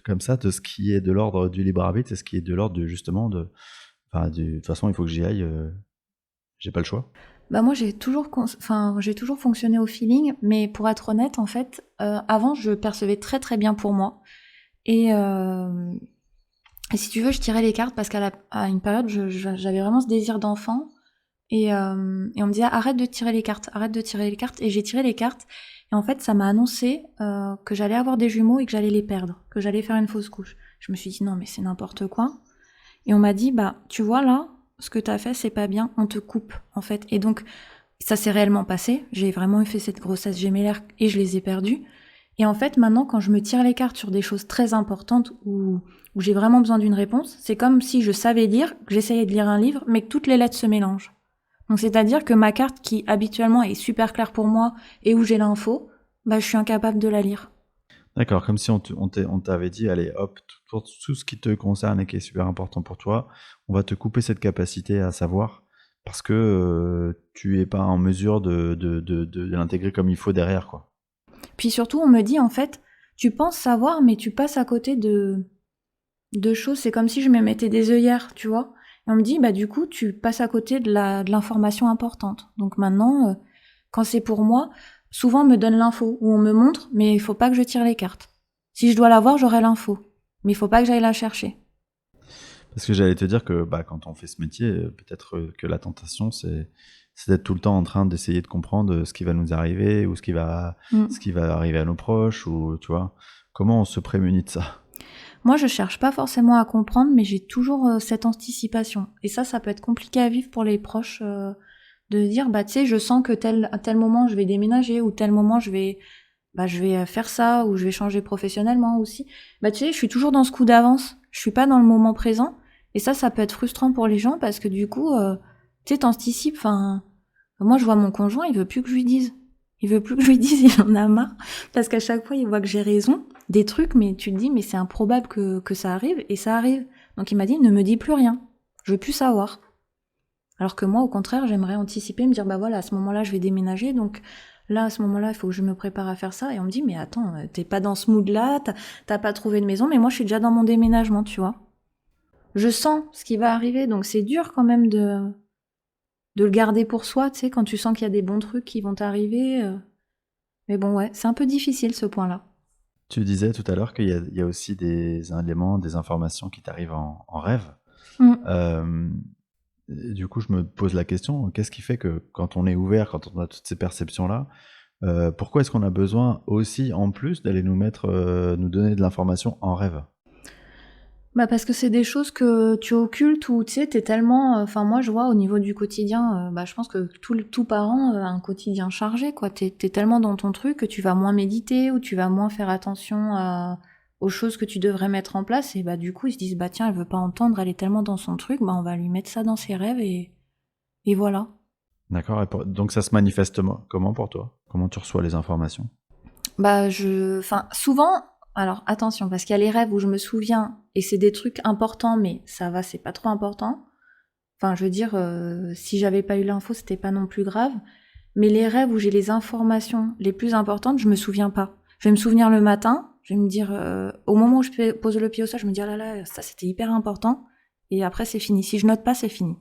comme ça, de ce qui est de l'ordre du libre arbitre et ce qui est de l'ordre justement de toute façon, il faut que j'y aille, j'ai pas le choix. Bah moi j'ai toujours fonctionné au feeling, mais pour être honnête en fait, avant je percevais très très bien pour moi et si tu veux je tirais les cartes parce qu'à une période j'avais vraiment ce désir d'enfant et on me disait arrête de tirer les cartes et j'ai tiré les cartes et en fait ça m'a annoncé que j'allais avoir des jumeaux et que j'allais les perdre, que j'allais faire une fausse couche. Je me suis dit non mais c'est n'importe quoi et on m'a dit bah tu vois là ce que t'as fait, c'est pas bien, on te coupe, en fait. Et donc, ça s'est réellement passé. J'ai vraiment fait cette grossesse gémellaire et je les ai perdues. Et en fait, maintenant, quand je me tire les cartes sur des choses très importantes où j'ai vraiment besoin d'une réponse, c'est comme si je savais lire, que j'essayais de lire un livre, mais que toutes les lettres se mélangent. Donc, c'est-à-dire que ma carte, qui habituellement est super claire pour moi et où j'ai l'info, bah, je suis incapable de la lire. D'accord, comme si on t'avait dit, allez, hop, tout ce qui te concerne et qui est super important pour toi, on va te couper cette capacité à savoir parce que tu es pas en mesure de l'intégrer comme il faut derrière, quoi. Puis surtout, on me dit, en fait, tu penses savoir, mais tu passes à côté de choses. C'est comme si je me mettais des œillères, tu vois. Et on me dit, bah du coup, tu passes à côté de l'information importante. Donc maintenant, quand c'est pour moi, souvent on me donne l'info, ou on me montre, mais il faut pas que je tire les cartes. Si je dois l'avoir, j'aurai l'info. Mais il faut pas que j'aille la chercher. Parce que j'allais te dire que quand on fait ce métier, peut-être que la tentation, c'est d'être tout le temps en train d'essayer de comprendre ce qui va nous arriver ou ce qui va arriver à nos proches, ou tu vois, comment on se prémunit de ça. Moi, je cherche pas forcément à comprendre, mais j'ai toujours cette anticipation. Et ça peut être compliqué à vivre pour les proches, de dire, bah tu sais, je sens que à tel moment je vais déménager, ou tel moment je vais faire ça, ou je vais changer professionnellement aussi. Bah tu sais, je suis toujours dans ce coup d'avance. Je suis pas dans le moment présent. Et ça peut être frustrant pour les gens parce que du coup, tu sais, t'anticipes. Enfin, moi, je vois mon conjoint, il veut plus que je lui dise. Il veut plus que je lui dise, il en a marre. Parce qu'à chaque fois, il voit que j'ai raison. Des trucs, mais tu te dis, mais c'est improbable que ça arrive. Et ça arrive. Donc il m'a dit, ne me dis plus rien. Je veux plus savoir. Alors que moi, au contraire, j'aimerais anticiper, me dire, bah voilà, à ce moment-là, je vais déménager. Donc là, à ce moment-là, il faut que je me prépare à faire ça. Et on me dit, mais attends, t'es pas dans ce mood-là, t'as pas trouvé de maison. Mais moi, je suis déjà dans mon déménagement, tu vois. Je sens ce qui va arriver. Donc c'est dur quand même de le garder pour soi, tu sais, quand tu sens qu'il y a des bons trucs qui vont t'arriver. Mais bon, ouais, c'est un peu difficile ce point-là. Tu disais tout à l'heure qu'il y a aussi des éléments, des informations qui t'arrivent en rêve. Mm. Du coup, je me pose la question, qu'est-ce qui fait que quand on est ouvert, quand on a toutes ces perceptions-là, pourquoi est-ce qu'on a besoin aussi, en plus, d'aller nous donner de l'information en rêve? Bah parce que c'est des choses que tu occultes ou tu sais, t'es tellement. Enfin, moi, je vois au niveau du quotidien, bah, je pense que tout parent a un quotidien chargé, quoi. T'es tellement dans ton truc que tu vas moins méditer ou tu vas moins faire attention aux choses que tu devrais mettre en place. Et bah, du coup, ils se disent, bah tiens, elle veut pas entendre, elle est tellement dans son truc, bah on va lui mettre ça dans ses rêves et voilà. D'accord, donc ça se manifeste comment pour toi? Comment tu reçois les informations? Bah, enfin, souvent, alors attention, parce qu'il y a les rêves où je me souviens et c'est des trucs importants, mais ça va, c'est pas trop important. Enfin, je veux dire, si j'avais pas eu l'info, c'était pas non plus grave. Mais les rêves où j'ai les informations les plus importantes, je me souviens pas. Je vais me souvenir le matin, je vais me dire, au moment où je pose le pied au sol, je me dis, ah là là, ça c'était hyper important. Et après, c'est fini. Si je note pas, c'est fini.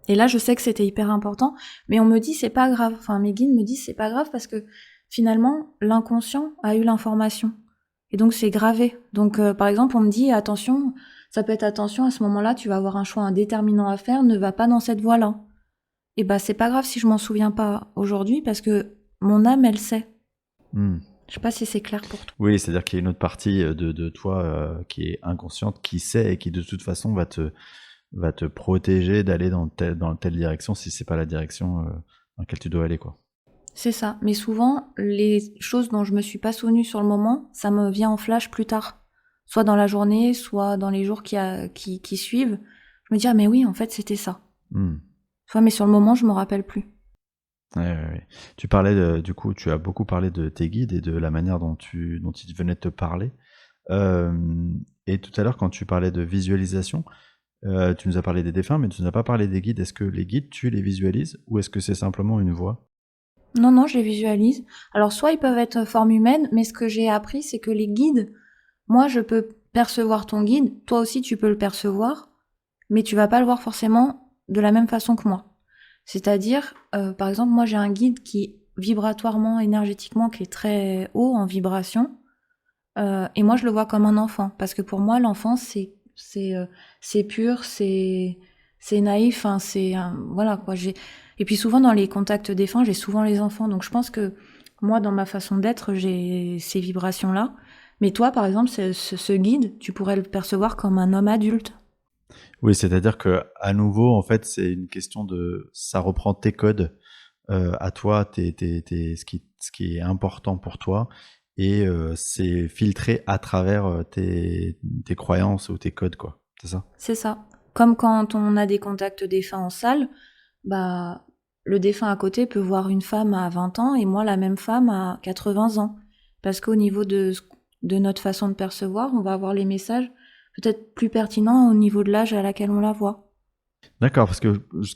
Et là, je sais que c'était hyper important, mais on me dit, c'est pas grave. Enfin, mes guides me disent, c'est pas grave parce que finalement, l'inconscient a eu l'information. Et donc, c'est gravé. Donc, par exemple, on me dit, attention, ça peut être attention, à ce moment-là, tu vas avoir un choix indéterminant à faire, ne va pas dans cette voie-là. Et bah, c'est pas grave si je m'en souviens pas aujourd'hui parce que mon âme, elle sait. Hmm. Je sais pas si c'est clair pour toi. Oui, c'est-à-dire qu'il y a une autre partie de toi qui est inconsciente, qui sait et qui de toute façon va te protéger d'aller dans telle direction si c'est pas la direction dans laquelle tu dois aller, quoi. C'est ça. Mais souvent, les choses dont je me suis pas souvenue sur le moment, ça me vient en flash plus tard. Soit dans la journée, soit dans les jours qui suivent. Je me dis, ah, mais oui, en fait, c'était ça. Hmm. Soit, mais sur le moment, je me rappelle plus. Ouais, ouais, ouais. Tu parlais du coup, tu as beaucoup parlé de tes guides et de la manière dont ils venaient te parler. Et tout à l'heure, quand tu parlais de visualisation, tu nous as parlé des défunts, mais tu nous as pas parlé des guides. Est-ce que les guides, tu les visualises ou est-ce que c'est simplement une voix? Non, non, je les visualise. Alors, soit ils peuvent être forme humaine, mais ce que j'ai appris, c'est que les guides, moi, je peux percevoir ton guide, toi aussi, tu peux le percevoir, mais tu vas pas le voir forcément de la même façon que moi. C'est-à-dire, par exemple, moi, j'ai un guide qui, vibratoirement, énergétiquement, qui est très haut en vibration, et moi, je le vois comme un enfant, parce que pour moi, l'enfance, c'est pur, c'est naïf, hein, voilà, quoi. Et puis souvent, dans les contacts défunts, j'ai souvent les enfants, donc je pense que moi, dans ma façon d'être, j'ai ces vibrations-là. Mais toi, par exemple, ce guide, tu pourrais le percevoir comme un homme adulte. Oui, c'est-à-dire que à nouveau, en fait, c'est une question ça reprend tes codes à toi, ce qui est important pour toi, et c'est filtré à travers tes croyances ou tes codes, quoi. C'est ça? C'est ça. Comme quand on a des contacts défunts en salle, bah, le défunt à côté peut voir une femme à 20 ans et moi la même femme à 80 ans. Parce qu'au niveau de notre façon de percevoir, on va avoir les messages peut-être plus pertinents au niveau de l'âge à laquelle on la voit. D'accord, parce que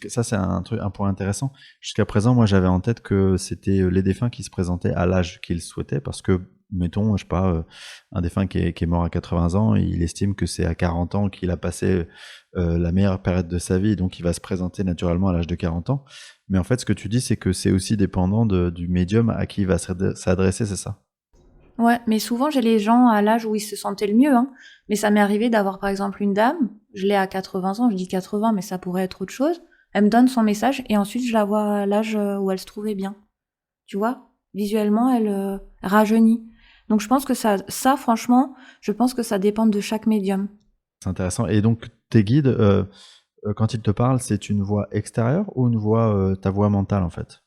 ça, c'est un point intéressant. Jusqu'à présent, moi, j'avais en tête que c'était les défunts qui se présentaient à l'âge qu'ils souhaitaient, parce que, mettons, je sais pas, un défunt qui est mort à 80 ans, il estime que c'est à 40 ans qu'il a passé la meilleure période de sa vie, donc il va se présenter naturellement à l'âge de 40 ans. Mais en fait, ce que tu dis, c'est que c'est aussi dépendant du médium à qui il va s'adresser, c'est ça? Ouais, mais souvent j'ai les gens à l'âge où ils se sentaient le mieux, hein. Mais ça m'est arrivé d'avoir par exemple une dame, je l'ai à 80 ans, je dis 80, mais ça pourrait être autre chose. Elle me donne son message et ensuite je la vois à l'âge où elle se trouvait bien. Tu vois, visuellement, elle rajeunit. Donc je pense que ça franchement, je pense que ça dépend de chaque médium. C'est intéressant. Et donc, tes guides, quand ils te parlent, c'est une voix extérieure ou une voix, ta voix mentale, en fait?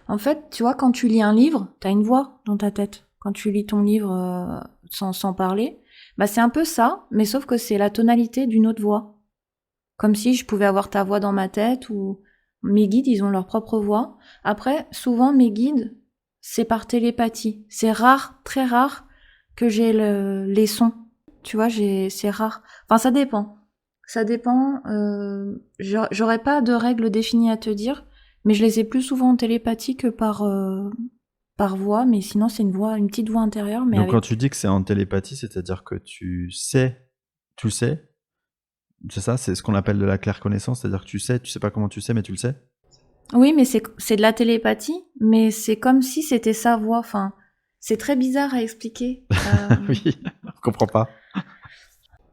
En fait, tu vois, quand tu lis un livre, t'as une voix dans ta tête. Quand tu lis ton livre sans parler, bah c'est un peu ça, mais sauf que c'est la tonalité d'une autre voix. Comme si je pouvais avoir ta voix dans ma tête ou mes guides, ils ont leur propre voix. Après, souvent mes guides, c'est par télépathie. C'est rare, très rare que j'ai les sons. Tu vois, c'est rare. Enfin, ça dépend. Ça dépend. J'aurais pas de règles définies à te dire, mais je les ai plus souvent en télépathie que par voix. Mais sinon, c'est une petite voix intérieure, mais Donc, quand avec. tu dis que c'est en télépathie, c'est-à-dire que tu le sais, c'est ça? C'est ce qu'on appelle de la claire connaissance, c'est-à-dire que tu sais pas comment tu sais, mais tu le sais? Oui, mais c'est de la télépathie, mais c'est comme si c'était sa voix. Enfin, c'est très bizarre à expliquer. Oui, on comprend pas.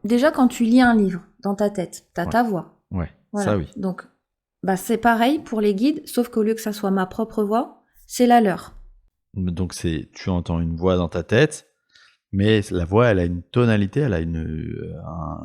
Déjà, quand tu lis un livre dans ta tête, t'as Ouais, ta voix. ouais, ça Voilà. oui. Donc, bah, c'est pareil pour les guides, sauf qu'au lieu que ça soit ma propre voix, c'est la leur. Donc tu entends une voix dans ta tête, mais la voix, elle a une tonalité, elle a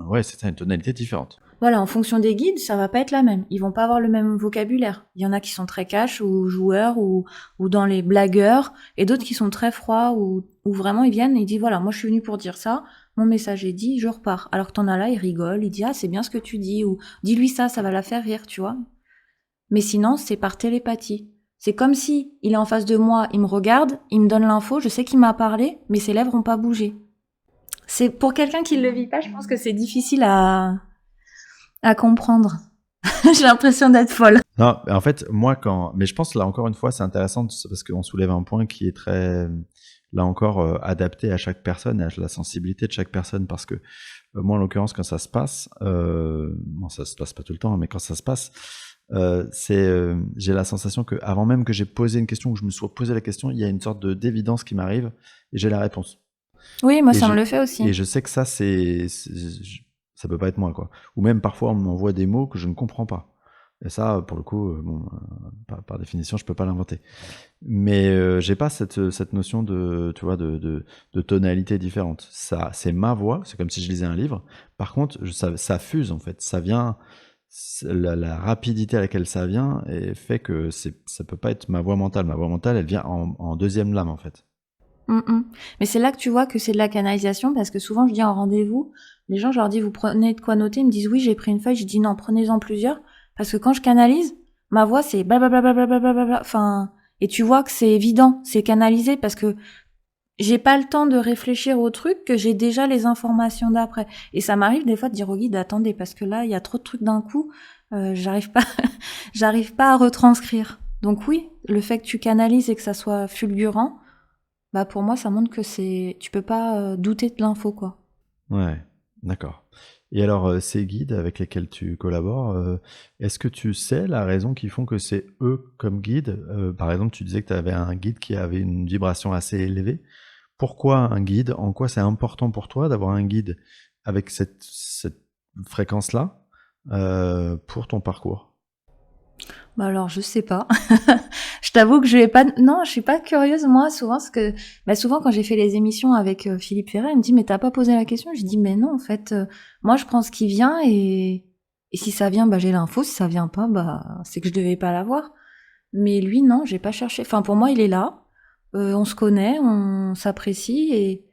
ouais, c'est ça, une tonalité différente. Voilà, en fonction des guides, ça va pas être la même. Ils vont pas avoir le même vocabulaire. Il y en a qui sont très cash ou joueurs ou dans les blagueurs, et d'autres qui sont très froids ou vraiment ils viennent et ils disent voilà, moi je suis venu pour dire ça, mon message est dit, je repars. Alors que t'en as là, il rigole, il dit ah c'est bien ce que tu dis ou dis-lui ça va la faire rire, tu vois. Mais sinon, c'est par télépathie. C'est comme si il est en face de moi, il me regarde, il me donne l'info, je sais qu'il m'a parlé, mais ses lèvres ont pas bougé. C'est pour quelqu'un qui le vit pas, je pense que c'est difficile à comprendre. J'ai l'impression d'être folle. Non, en fait, mais je pense là encore une fois, c'est intéressant parce qu'on soulève un point qui est très, là encore, adapté à chaque personne et à la sensibilité de chaque personne. Parce que moi, en l'occurrence, quand ça se passe, bon, ça se passe pas tout le temps, mais quand ça se passe, j'ai la sensation que avant même que j'ai posé une question ou que je me sois posé la question, il y a une sorte d'évidence qui m'arrive et j'ai la réponse. Oui, moi Et ça je, me le fait aussi. et je sais que ça, ça peut pas être moi, quoi. Ou même parfois, on m'envoie des mots que je ne comprends pas. Et ça, pour le coup, bon, par définition, je peux pas l'inventer. Mais j'ai pas cette notion de, tu vois, de tonalité différente. Ça, c'est ma voix. C'est comme si je lisais un livre. Par contre, ça fuse en fait. Ça vient, la rapidité à laquelle ça vient fait que ça peut pas être ma voix mentale. Ma voix mentale, elle vient en deuxième lame en fait. Mais c'est là que tu vois que c'est de la canalisation parce que souvent je dis en rendez-vous, les gens je leur dis vous prenez de quoi noter, ils me disent oui j'ai pris une feuille, je dis non prenez-en plusieurs parce que quand je canalise, ma voix c'est blablabla, enfin et tu vois que c'est évident, c'est canalisé parce que j'ai pas le temps de réfléchir au truc que j'ai déjà les informations d'après et ça m'arrive des fois de dire au guide attendez parce que là il y a trop de trucs d'un coup, j'arrive pas j'arrive pas à retranscrire. Donc oui, le fait que tu canalises et que ça soit fulgurant, bah pour moi, ça montre que tu peux pas douter de l'info, quoi. Ouais, d'accord. Et alors, ces guides avec lesquels tu collabores, est-ce que tu sais la raison qui font que c'est eux comme guides? Par exemple, tu disais que tu avais un guide qui avait une vibration assez élevée. Pourquoi un guide? En quoi c'est important pour toi d'avoir un guide avec cette fréquence-là, pour ton parcours? Bah alors, je sais pas. Je t'avoue que je vais pas. Non, je suis pas curieuse moi souvent parce que bah souvent quand j'ai fait les émissions avec Philippe Ferret, il me dit mais t'as pas posé la question. Je dis mais non en fait, moi je prends ce qui vient et si ça vient bah j'ai l'info, si ça vient pas bah c'est que je devais pas l'avoir. Mais lui non, j'ai pas cherché. Enfin pour moi il est là, on se connaît, on s'apprécie et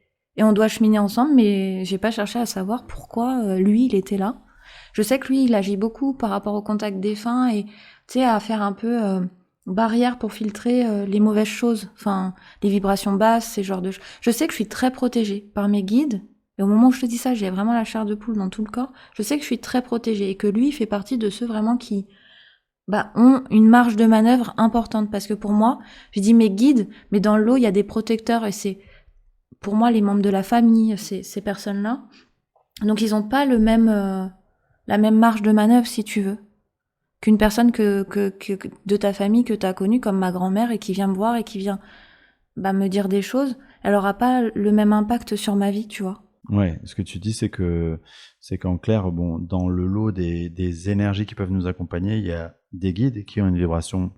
on doit cheminer ensemble, mais j'ai pas cherché à savoir pourquoi lui il était là. Je sais que lui il agit beaucoup par rapport au contact défunt et tu sais à faire un peu barrière pour filtrer les mauvaises choses, enfin les vibrations basses, ces genres de choses. Je sais que je suis très protégée par mes guides. Et au moment où je te dis ça, j'ai vraiment la chair de poule dans tout le corps. Je sais que je suis très protégée et que lui, il fait partie de ceux vraiment qui bah, ont une marge de manœuvre importante. Parce que pour moi, je dis mes guides, mais dans l'eau, il y a des protecteurs et c'est pour moi les membres de la famille, ces personnes-là. Donc ils n'ont pas la même marge de manœuvre, si tu veux, qu'une personne que de ta famille que tu as connue, comme ma grand-mère, et qui vient me voir et qui vient bah, me dire des choses. Elle aura pas le même impact sur ma vie, tu vois. Ouais, ce que tu dis, c'est qu'en clair, bon, dans le lot des énergies qui peuvent nous accompagner, il y a des guides qui ont une vibration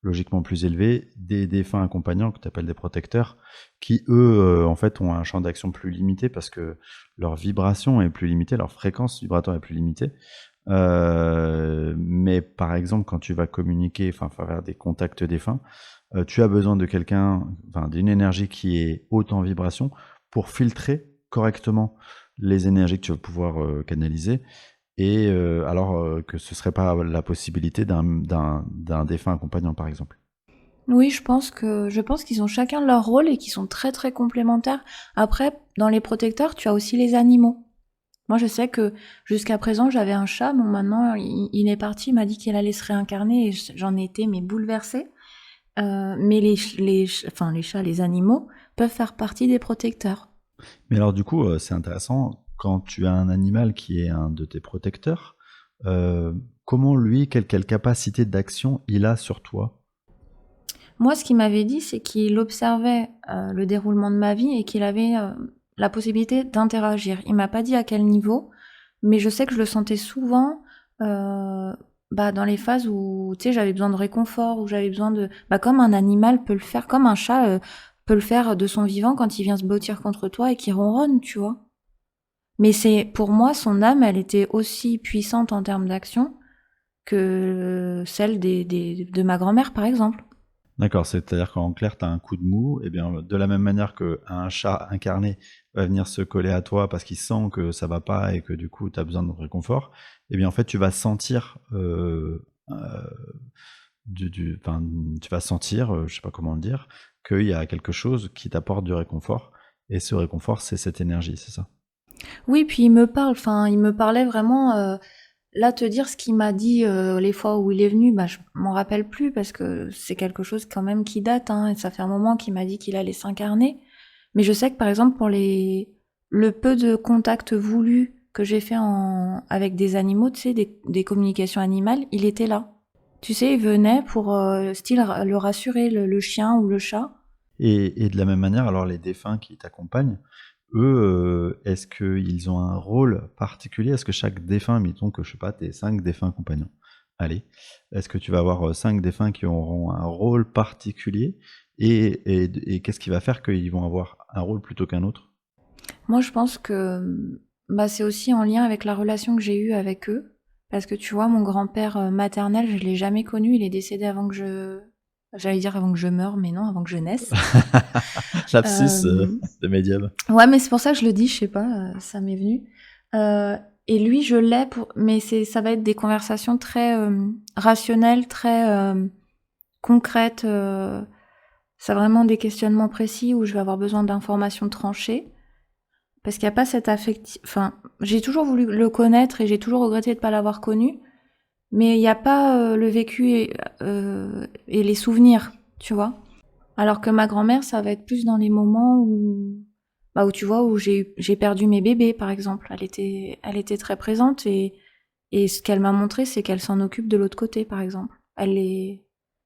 logiquement plus élevée, des défunts accompagnants que tu appelles des protecteurs, qui eux, en fait, ont un champ d'action plus limité parce que leur vibration est plus limitée, leur fréquence vibratoire est plus limitée. Mais par exemple, quand tu vas communiquer, enfin, faire des contacts défunts, tu as besoin de quelqu'un, enfin, d'une énergie qui est haute en vibration pour filtrer correctement les énergies que tu vas pouvoir canaliser et alors que ce serait pas la possibilité d'un défunt accompagnant par exemple. Oui, je pense qu'ils ont chacun leur rôle et qu'ils sont très très complémentaires. Après, dans les protecteurs, tu as aussi les animaux. Moi, je sais que jusqu'à présent, j'avais un chat. Bon, maintenant, il est parti. Il m'a dit qu'il allait se réincarner et j'en ai été mais bouleversée. Mais enfin, les chats, les animaux peuvent faire partie des protecteurs. Mais alors du coup, c'est intéressant quand tu as un animal qui est un de tes protecteurs, heu, comment lui, quelle capacité d'action il a sur toi? Moi, ce qu'il m'avait dit, c'est qu'il observait le déroulement de ma vie et qu'il avait la possibilité d'interagir. Il m'a pas dit à quel niveau, mais je sais que je le sentais souvent dans les phases où, tu sais, j'avais besoin de réconfort, où j'avais besoin de... comme un animal peut le faire, comme un chat peut le faire de son vivant quand il vient se blottir contre toi et qu'il ronronne, tu vois. Mais c'est, pour moi, son âme, elle était aussi puissante en termes d'action que celle de ma grand-mère, par exemple. D'accord, c'est-à-dire qu'en clair, tu as un coup de mou, et bien de la même manière qu'un chat incarné va venir se coller à toi parce qu'il sent que ça va pas et que du coup tu as besoin de réconfort, et bien en fait tu vas sentir enfin, tu vas sentir, je sais pas comment le dire, qu'il y a quelque chose qui t'apporte du réconfort, et ce réconfort c'est cette énergie, c'est ça? Oui, puis il me parlait vraiment. Là, te dire ce qu'il m'a dit les fois où il est venu, je m'en rappelle plus parce que c'est quelque chose quand même qui date, hein, et ça fait un moment qu'il m'a dit qu'il allait s'incarner. Mais je sais que par exemple pour le peu de contacts voulus que j'ai fait avec des animaux, tu sais, des communications animales, il était là. Tu sais, il venait pour style le rassurer, le chien ou le chat. Et de la même manière, alors les défunts qui t'accompagnent, eux, est-ce qu'ils ont un rôle particulier? Est-ce que chaque défunt, mettons que, je sais pas, t'es 5 défunts compagnons. Allez, est-ce que tu vas avoir 5 défunts qui auront un rôle particulier? Et qu'est-ce qui va faire qu'ils vont avoir un rôle plutôt qu'un autre? Moi, je pense que c'est aussi en lien avec la relation que j'ai eue avec eux. Parce que tu vois, mon grand-père maternel, je l'ai jamais connu. Il est décédé avant que je... J'allais dire avant que je meure, mais non, avant que je naisse. Lapsus Euh, de médium. Ouais, mais c'est pour ça que je le dis, je sais pas, ça m'est venu. Et lui, je l'ai pour... Mais ça va être des conversations très rationnelles, très concrètes. C'est vraiment des questionnements précis où je vais avoir besoin d'informations tranchées. Parce qu'il n'y a pas cet affectif... Enfin, j'ai toujours voulu le connaître et j'ai toujours regretté de ne pas l'avoir connu. Mais il n'y a pas le vécu et les souvenirs, tu vois. Alors que ma grand-mère, ça va être plus dans les moments où tu vois, où j'ai perdu mes bébés, par exemple. Elle était très présente et ce qu'elle m'a montré, c'est qu'elle s'en occupe de l'autre côté, par exemple.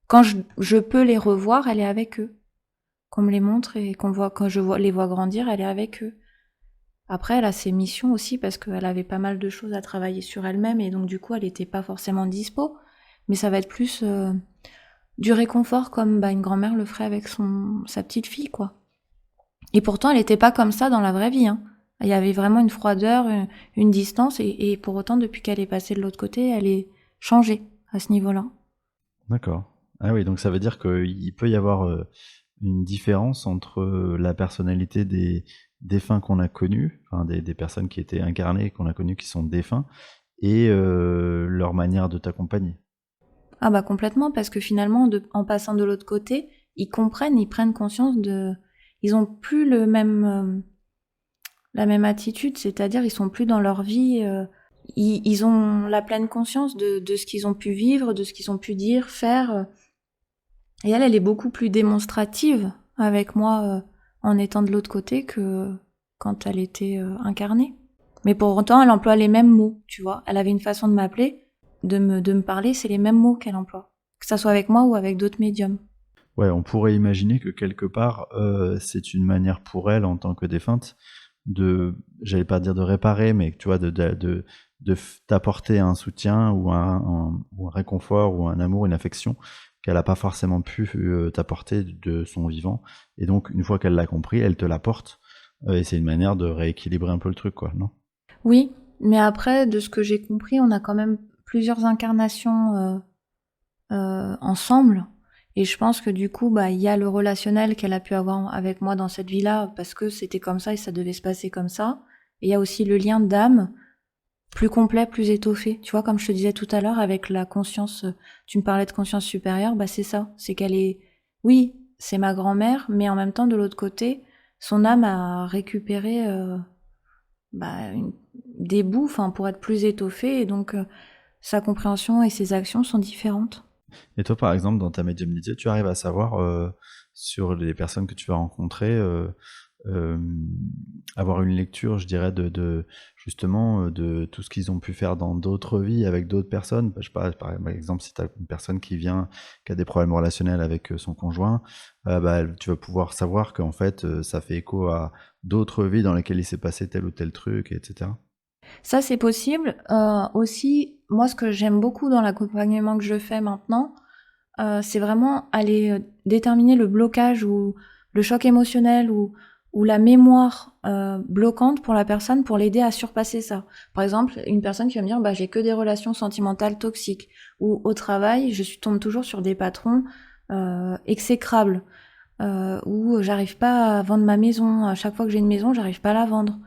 Quand je peux les revoir, elle est avec eux. Qu'on me les montre et quand les vois grandir, elle est avec eux. Après, elle a ses missions aussi parce qu'elle avait pas mal de choses à travailler sur elle-même et donc du coup, elle était pas forcément dispo. Mais ça va être plus du réconfort comme une grand-mère le ferait avec sa petite fille, quoi. Et pourtant, elle était pas comme ça dans la vraie vie, hein. Il y avait vraiment une froideur, une distance et pour autant, depuis qu'elle est passée de l'autre côté, elle est changée à ce niveau-là. D'accord. Ah oui, donc ça veut dire qu'il peut y avoir une différence entre la personnalité des défunts qu'on a connus, enfin des personnes qui étaient incarnées, qu'on a connues, qui sont défunts, et leur manière de t'accompagner. Ah complètement, parce que finalement, en passant de l'autre côté, ils comprennent, ils prennent conscience de... Ils ont plus la même attitude, c'est-à-dire ils sont plus dans leur vie... Ils ont la pleine conscience de ce qu'ils ont pu vivre, de ce qu'ils ont pu dire, faire. Et elle est beaucoup plus démonstrative avec moi en étant de l'autre côté que quand elle était incarnée. Mais pour autant, elle emploie les mêmes mots, tu vois. Elle avait une façon de m'appeler, de me parler, c'est les mêmes mots qu'elle emploie. Que ça soit avec moi ou avec d'autres médiums. Ouais, on pourrait imaginer que quelque part, c'est une manière pour elle, en tant que défunte, j'allais pas dire de réparer, mais tu vois, t'apporter un soutien ou ou un réconfort ou un amour, une affection qu'elle n'a pas forcément pu t'apporter de son vivant. Et donc, une fois qu'elle l'a compris, elle te l'apporte. Et c'est une manière de rééquilibrer un peu le truc, quoi, non? Oui, mais après, de ce que j'ai compris, on a quand même plusieurs incarnations ensemble. Et je pense que du coup, il y a le relationnel qu'elle a pu avoir avec moi dans cette vie-là, parce que c'était comme ça et ça devait se passer comme ça. Et il y a aussi le lien d'âme, plus complet, plus étoffé. Tu vois, comme je te disais tout à l'heure, avec la conscience, tu me parlais de conscience supérieure, c'est ça. C'est qu'elle est, oui, c'est ma grand-mère, mais en même temps, de l'autre côté, son âme a récupéré des bouts, pour être plus étoffée, et donc sa compréhension et ses actions sont différentes. Et toi, par exemple, dans ta médiumnité, tu arrives à savoir sur les personnes que tu vas rencontrer avoir une lecture, je dirais, justement de tout ce qu'ils ont pu faire dans d'autres vies avec d'autres personnes. Je sais pas, par exemple, si tu as une personne qui a des problèmes relationnels avec son conjoint, tu vas pouvoir savoir qu'en fait, ça fait écho à d'autres vies dans lesquelles il s'est passé tel ou tel truc, etc. Ça, c'est possible. Aussi, moi, ce que j'aime beaucoup dans l'accompagnement que je fais maintenant, c'est vraiment aller déterminer le blocage ou le choc émotionnel ou la mémoire bloquante pour la personne pour l'aider à surpasser ça. Par exemple, une personne qui va me dire j'ai que des relations sentimentales toxiques, ou au travail, tombe toujours sur des patrons exécrables, ou j'arrive pas à vendre ma maison. À chaque fois que j'ai une maison, j'arrive pas à la vendre.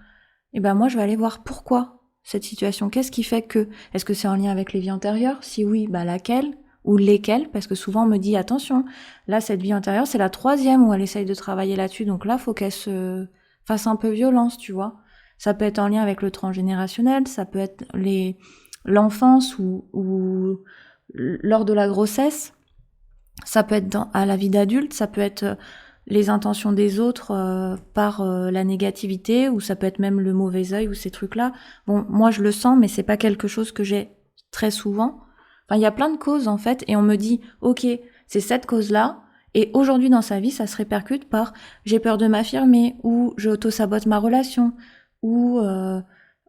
Et moi, je vais aller voir pourquoi cette situation. Qu'est-ce qui fait que? Est-ce que c'est en lien avec les vies antérieures? Si oui, laquelle? Ou lesquelles? Parce que souvent on me dit attention, là cette vie antérieure c'est la 3e où elle essaye de travailler là-dessus, donc là faut qu'elle se fasse un peu violence, tu vois. Ça peut être en lien avec le transgénérationnel, ça peut être l'enfance ou lors de la grossesse, ça peut être à la vie d'adulte, ça peut être les intentions des autres par la négativité, ou ça peut être même le mauvais œil ou ces trucs-là. Bon, moi je le sens, mais c'est pas quelque chose que j'ai très souvent. Enfin, il y a plein de causes en fait, et on me dit, ok, c'est cette cause-là, et aujourd'hui dans sa vie, ça se répercute par j'ai peur de m'affirmer, ou je auto-sabote ma relation, ou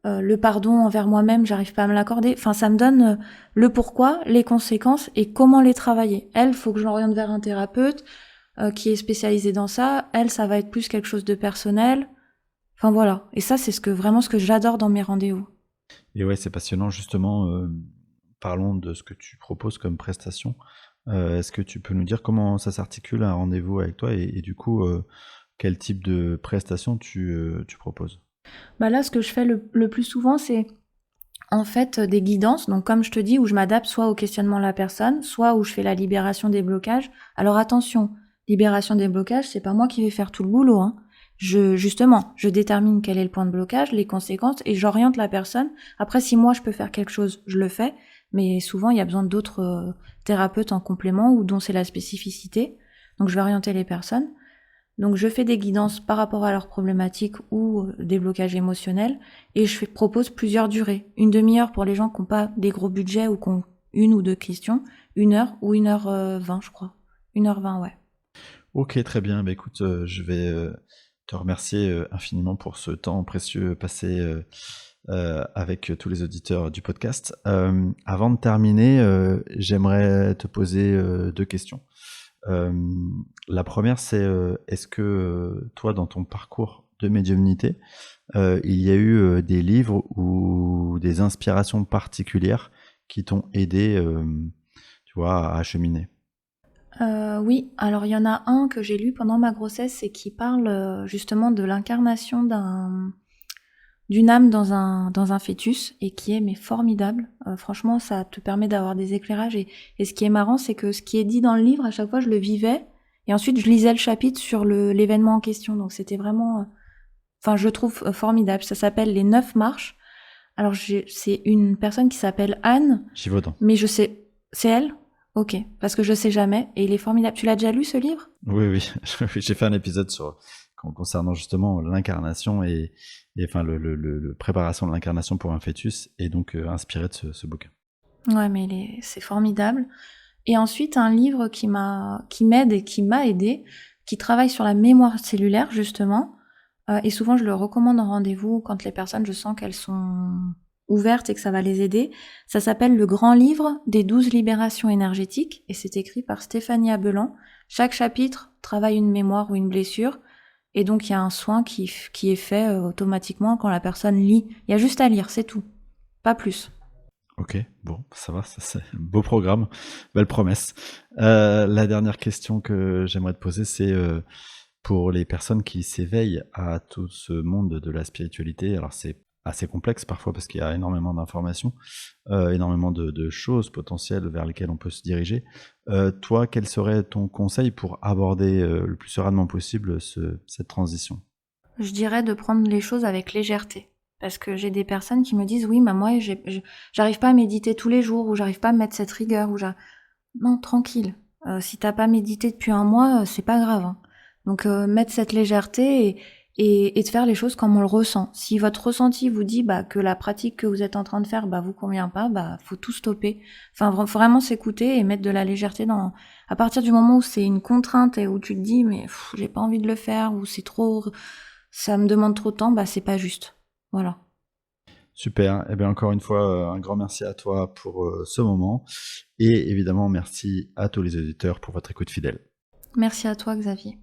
le pardon envers moi-même, j'arrive pas à me l'accorder. Enfin, ça me donne le pourquoi, les conséquences et comment les travailler. Elle, faut que je l'oriente vers un thérapeute qui est spécialisé dans ça. Elle, ça va être plus quelque chose de personnel. Enfin voilà. Et ça, c'est vraiment ce que j'adore dans mes rendez-vous. Et ouais, c'est passionnant justement. Parlons de ce que tu proposes comme prestation. Est-ce que tu peux nous dire comment ça s'articule un rendez-vous avec toi et du coup, quel type de prestation tu proposes? Là, ce que je fais le plus souvent, c'est en fait des guidances. Donc comme je te dis, où je m'adapte soit au questionnement de la personne, soit où je fais la libération des blocages. Alors attention, libération des blocages, c'est pas moi qui vais faire tout le boulot, hein. Je détermine quel est le point de blocage, les conséquences, et j'oriente la personne. Après, si moi je peux faire quelque chose, je le fais, mais souvent il y a besoin d'autres thérapeutes en complément ou dont c'est la spécificité. Donc je vais orienter les personnes. Donc je fais des guidances par rapport à leurs problématiques ou des blocages émotionnels, et je propose plusieurs durées. 1/2 heure pour les gens qui n'ont pas des gros budgets ou qui ont 1 ou 2 questions, 1 heure ou 1h20 je crois. 1h20, ouais. Ok, très bien. Écoute, je vais te remercier infiniment pour ce temps précieux passé avec tous les auditeurs du podcast. Avant de terminer, j'aimerais te poser 2 questions. La première, c'est est-ce que toi, dans ton parcours de médiumnité, il y a eu des livres ou des inspirations particulières qui t'ont aidé, tu vois, à cheminer? Oui, alors il y en a un que j'ai lu pendant ma grossesse et qui parle justement de l'incarnation d'une âme dans un fœtus, et qui est formidable. Franchement, ça te permet d'avoir des éclairages, et ce qui est marrant, c'est que ce qui est dit dans le livre, à chaque fois je le vivais, et ensuite je lisais le chapitre sur l'événement en question, donc c'était vraiment, je le trouve formidable. Ça s'appelle Les 9 marches. Alors c'est une personne qui s'appelle Anne, Givaudan. mais je sais, c'est elle? Ok, parce que je sais jamais, et il est formidable. Tu l'as déjà lu, ce livre? Oui, oui, j'ai fait un épisode concernant justement l'incarnation et enfin le préparation de l'incarnation pour un fœtus, et donc inspiré de ce bouquin. Ouais, mais c'est formidable. Et ensuite, un livre qui m'aide et qui m'a aidé, qui travaille sur la mémoire cellulaire, justement. Et souvent, je le recommande en rendez-vous quand les personnes, je sens qu'elles sont ouvertes et que ça va les aider. Ça s'appelle Le Grand Livre des 12 libérations énergétiques, et c'est écrit par Stéphanie Abelan. Chaque chapitre travaille une mémoire ou une blessure, et donc il y a un soin qui est fait automatiquement quand la personne lit. Il y a juste à lire, c'est tout. Pas plus. Ok, bon, ça va, ça c'est un beau programme, belle promesse. La dernière question que j'aimerais te poser, c'est pour les personnes qui s'éveillent à tout ce monde de la spiritualité. Alors c'est assez complexe parfois parce qu'il y a énormément d'informations, énormément de choses potentielles vers lesquelles on peut se diriger. Toi, quel serait ton conseil pour aborder le plus sereinement possible cette transition? Je dirais de prendre les choses avec légèreté. Parce que j'ai des personnes qui me disent oui, moi, j'arrive pas à méditer tous les jours, ou j'arrive pas à mettre cette rigueur, non, tranquille. Si t'as pas médité depuis un mois, c'est pas grave, hein. Donc mettre cette légèreté et de faire les choses comme on le ressent. Si votre ressenti vous dit que la pratique que vous êtes en train de faire vous convient pas, faut tout stopper. Enfin, faut vraiment s'écouter et mettre de la légèreté dans... À partir du moment où c'est une contrainte et où tu te dis mais j'ai pas envie de le faire, ou c'est trop... ça me demande trop de temps, c'est pas juste. Voilà. Super. Eh bien, encore une fois, un grand merci à toi pour ce moment. Et évidemment, merci à tous les auditeurs pour votre écoute fidèle. Merci à toi, Xavier.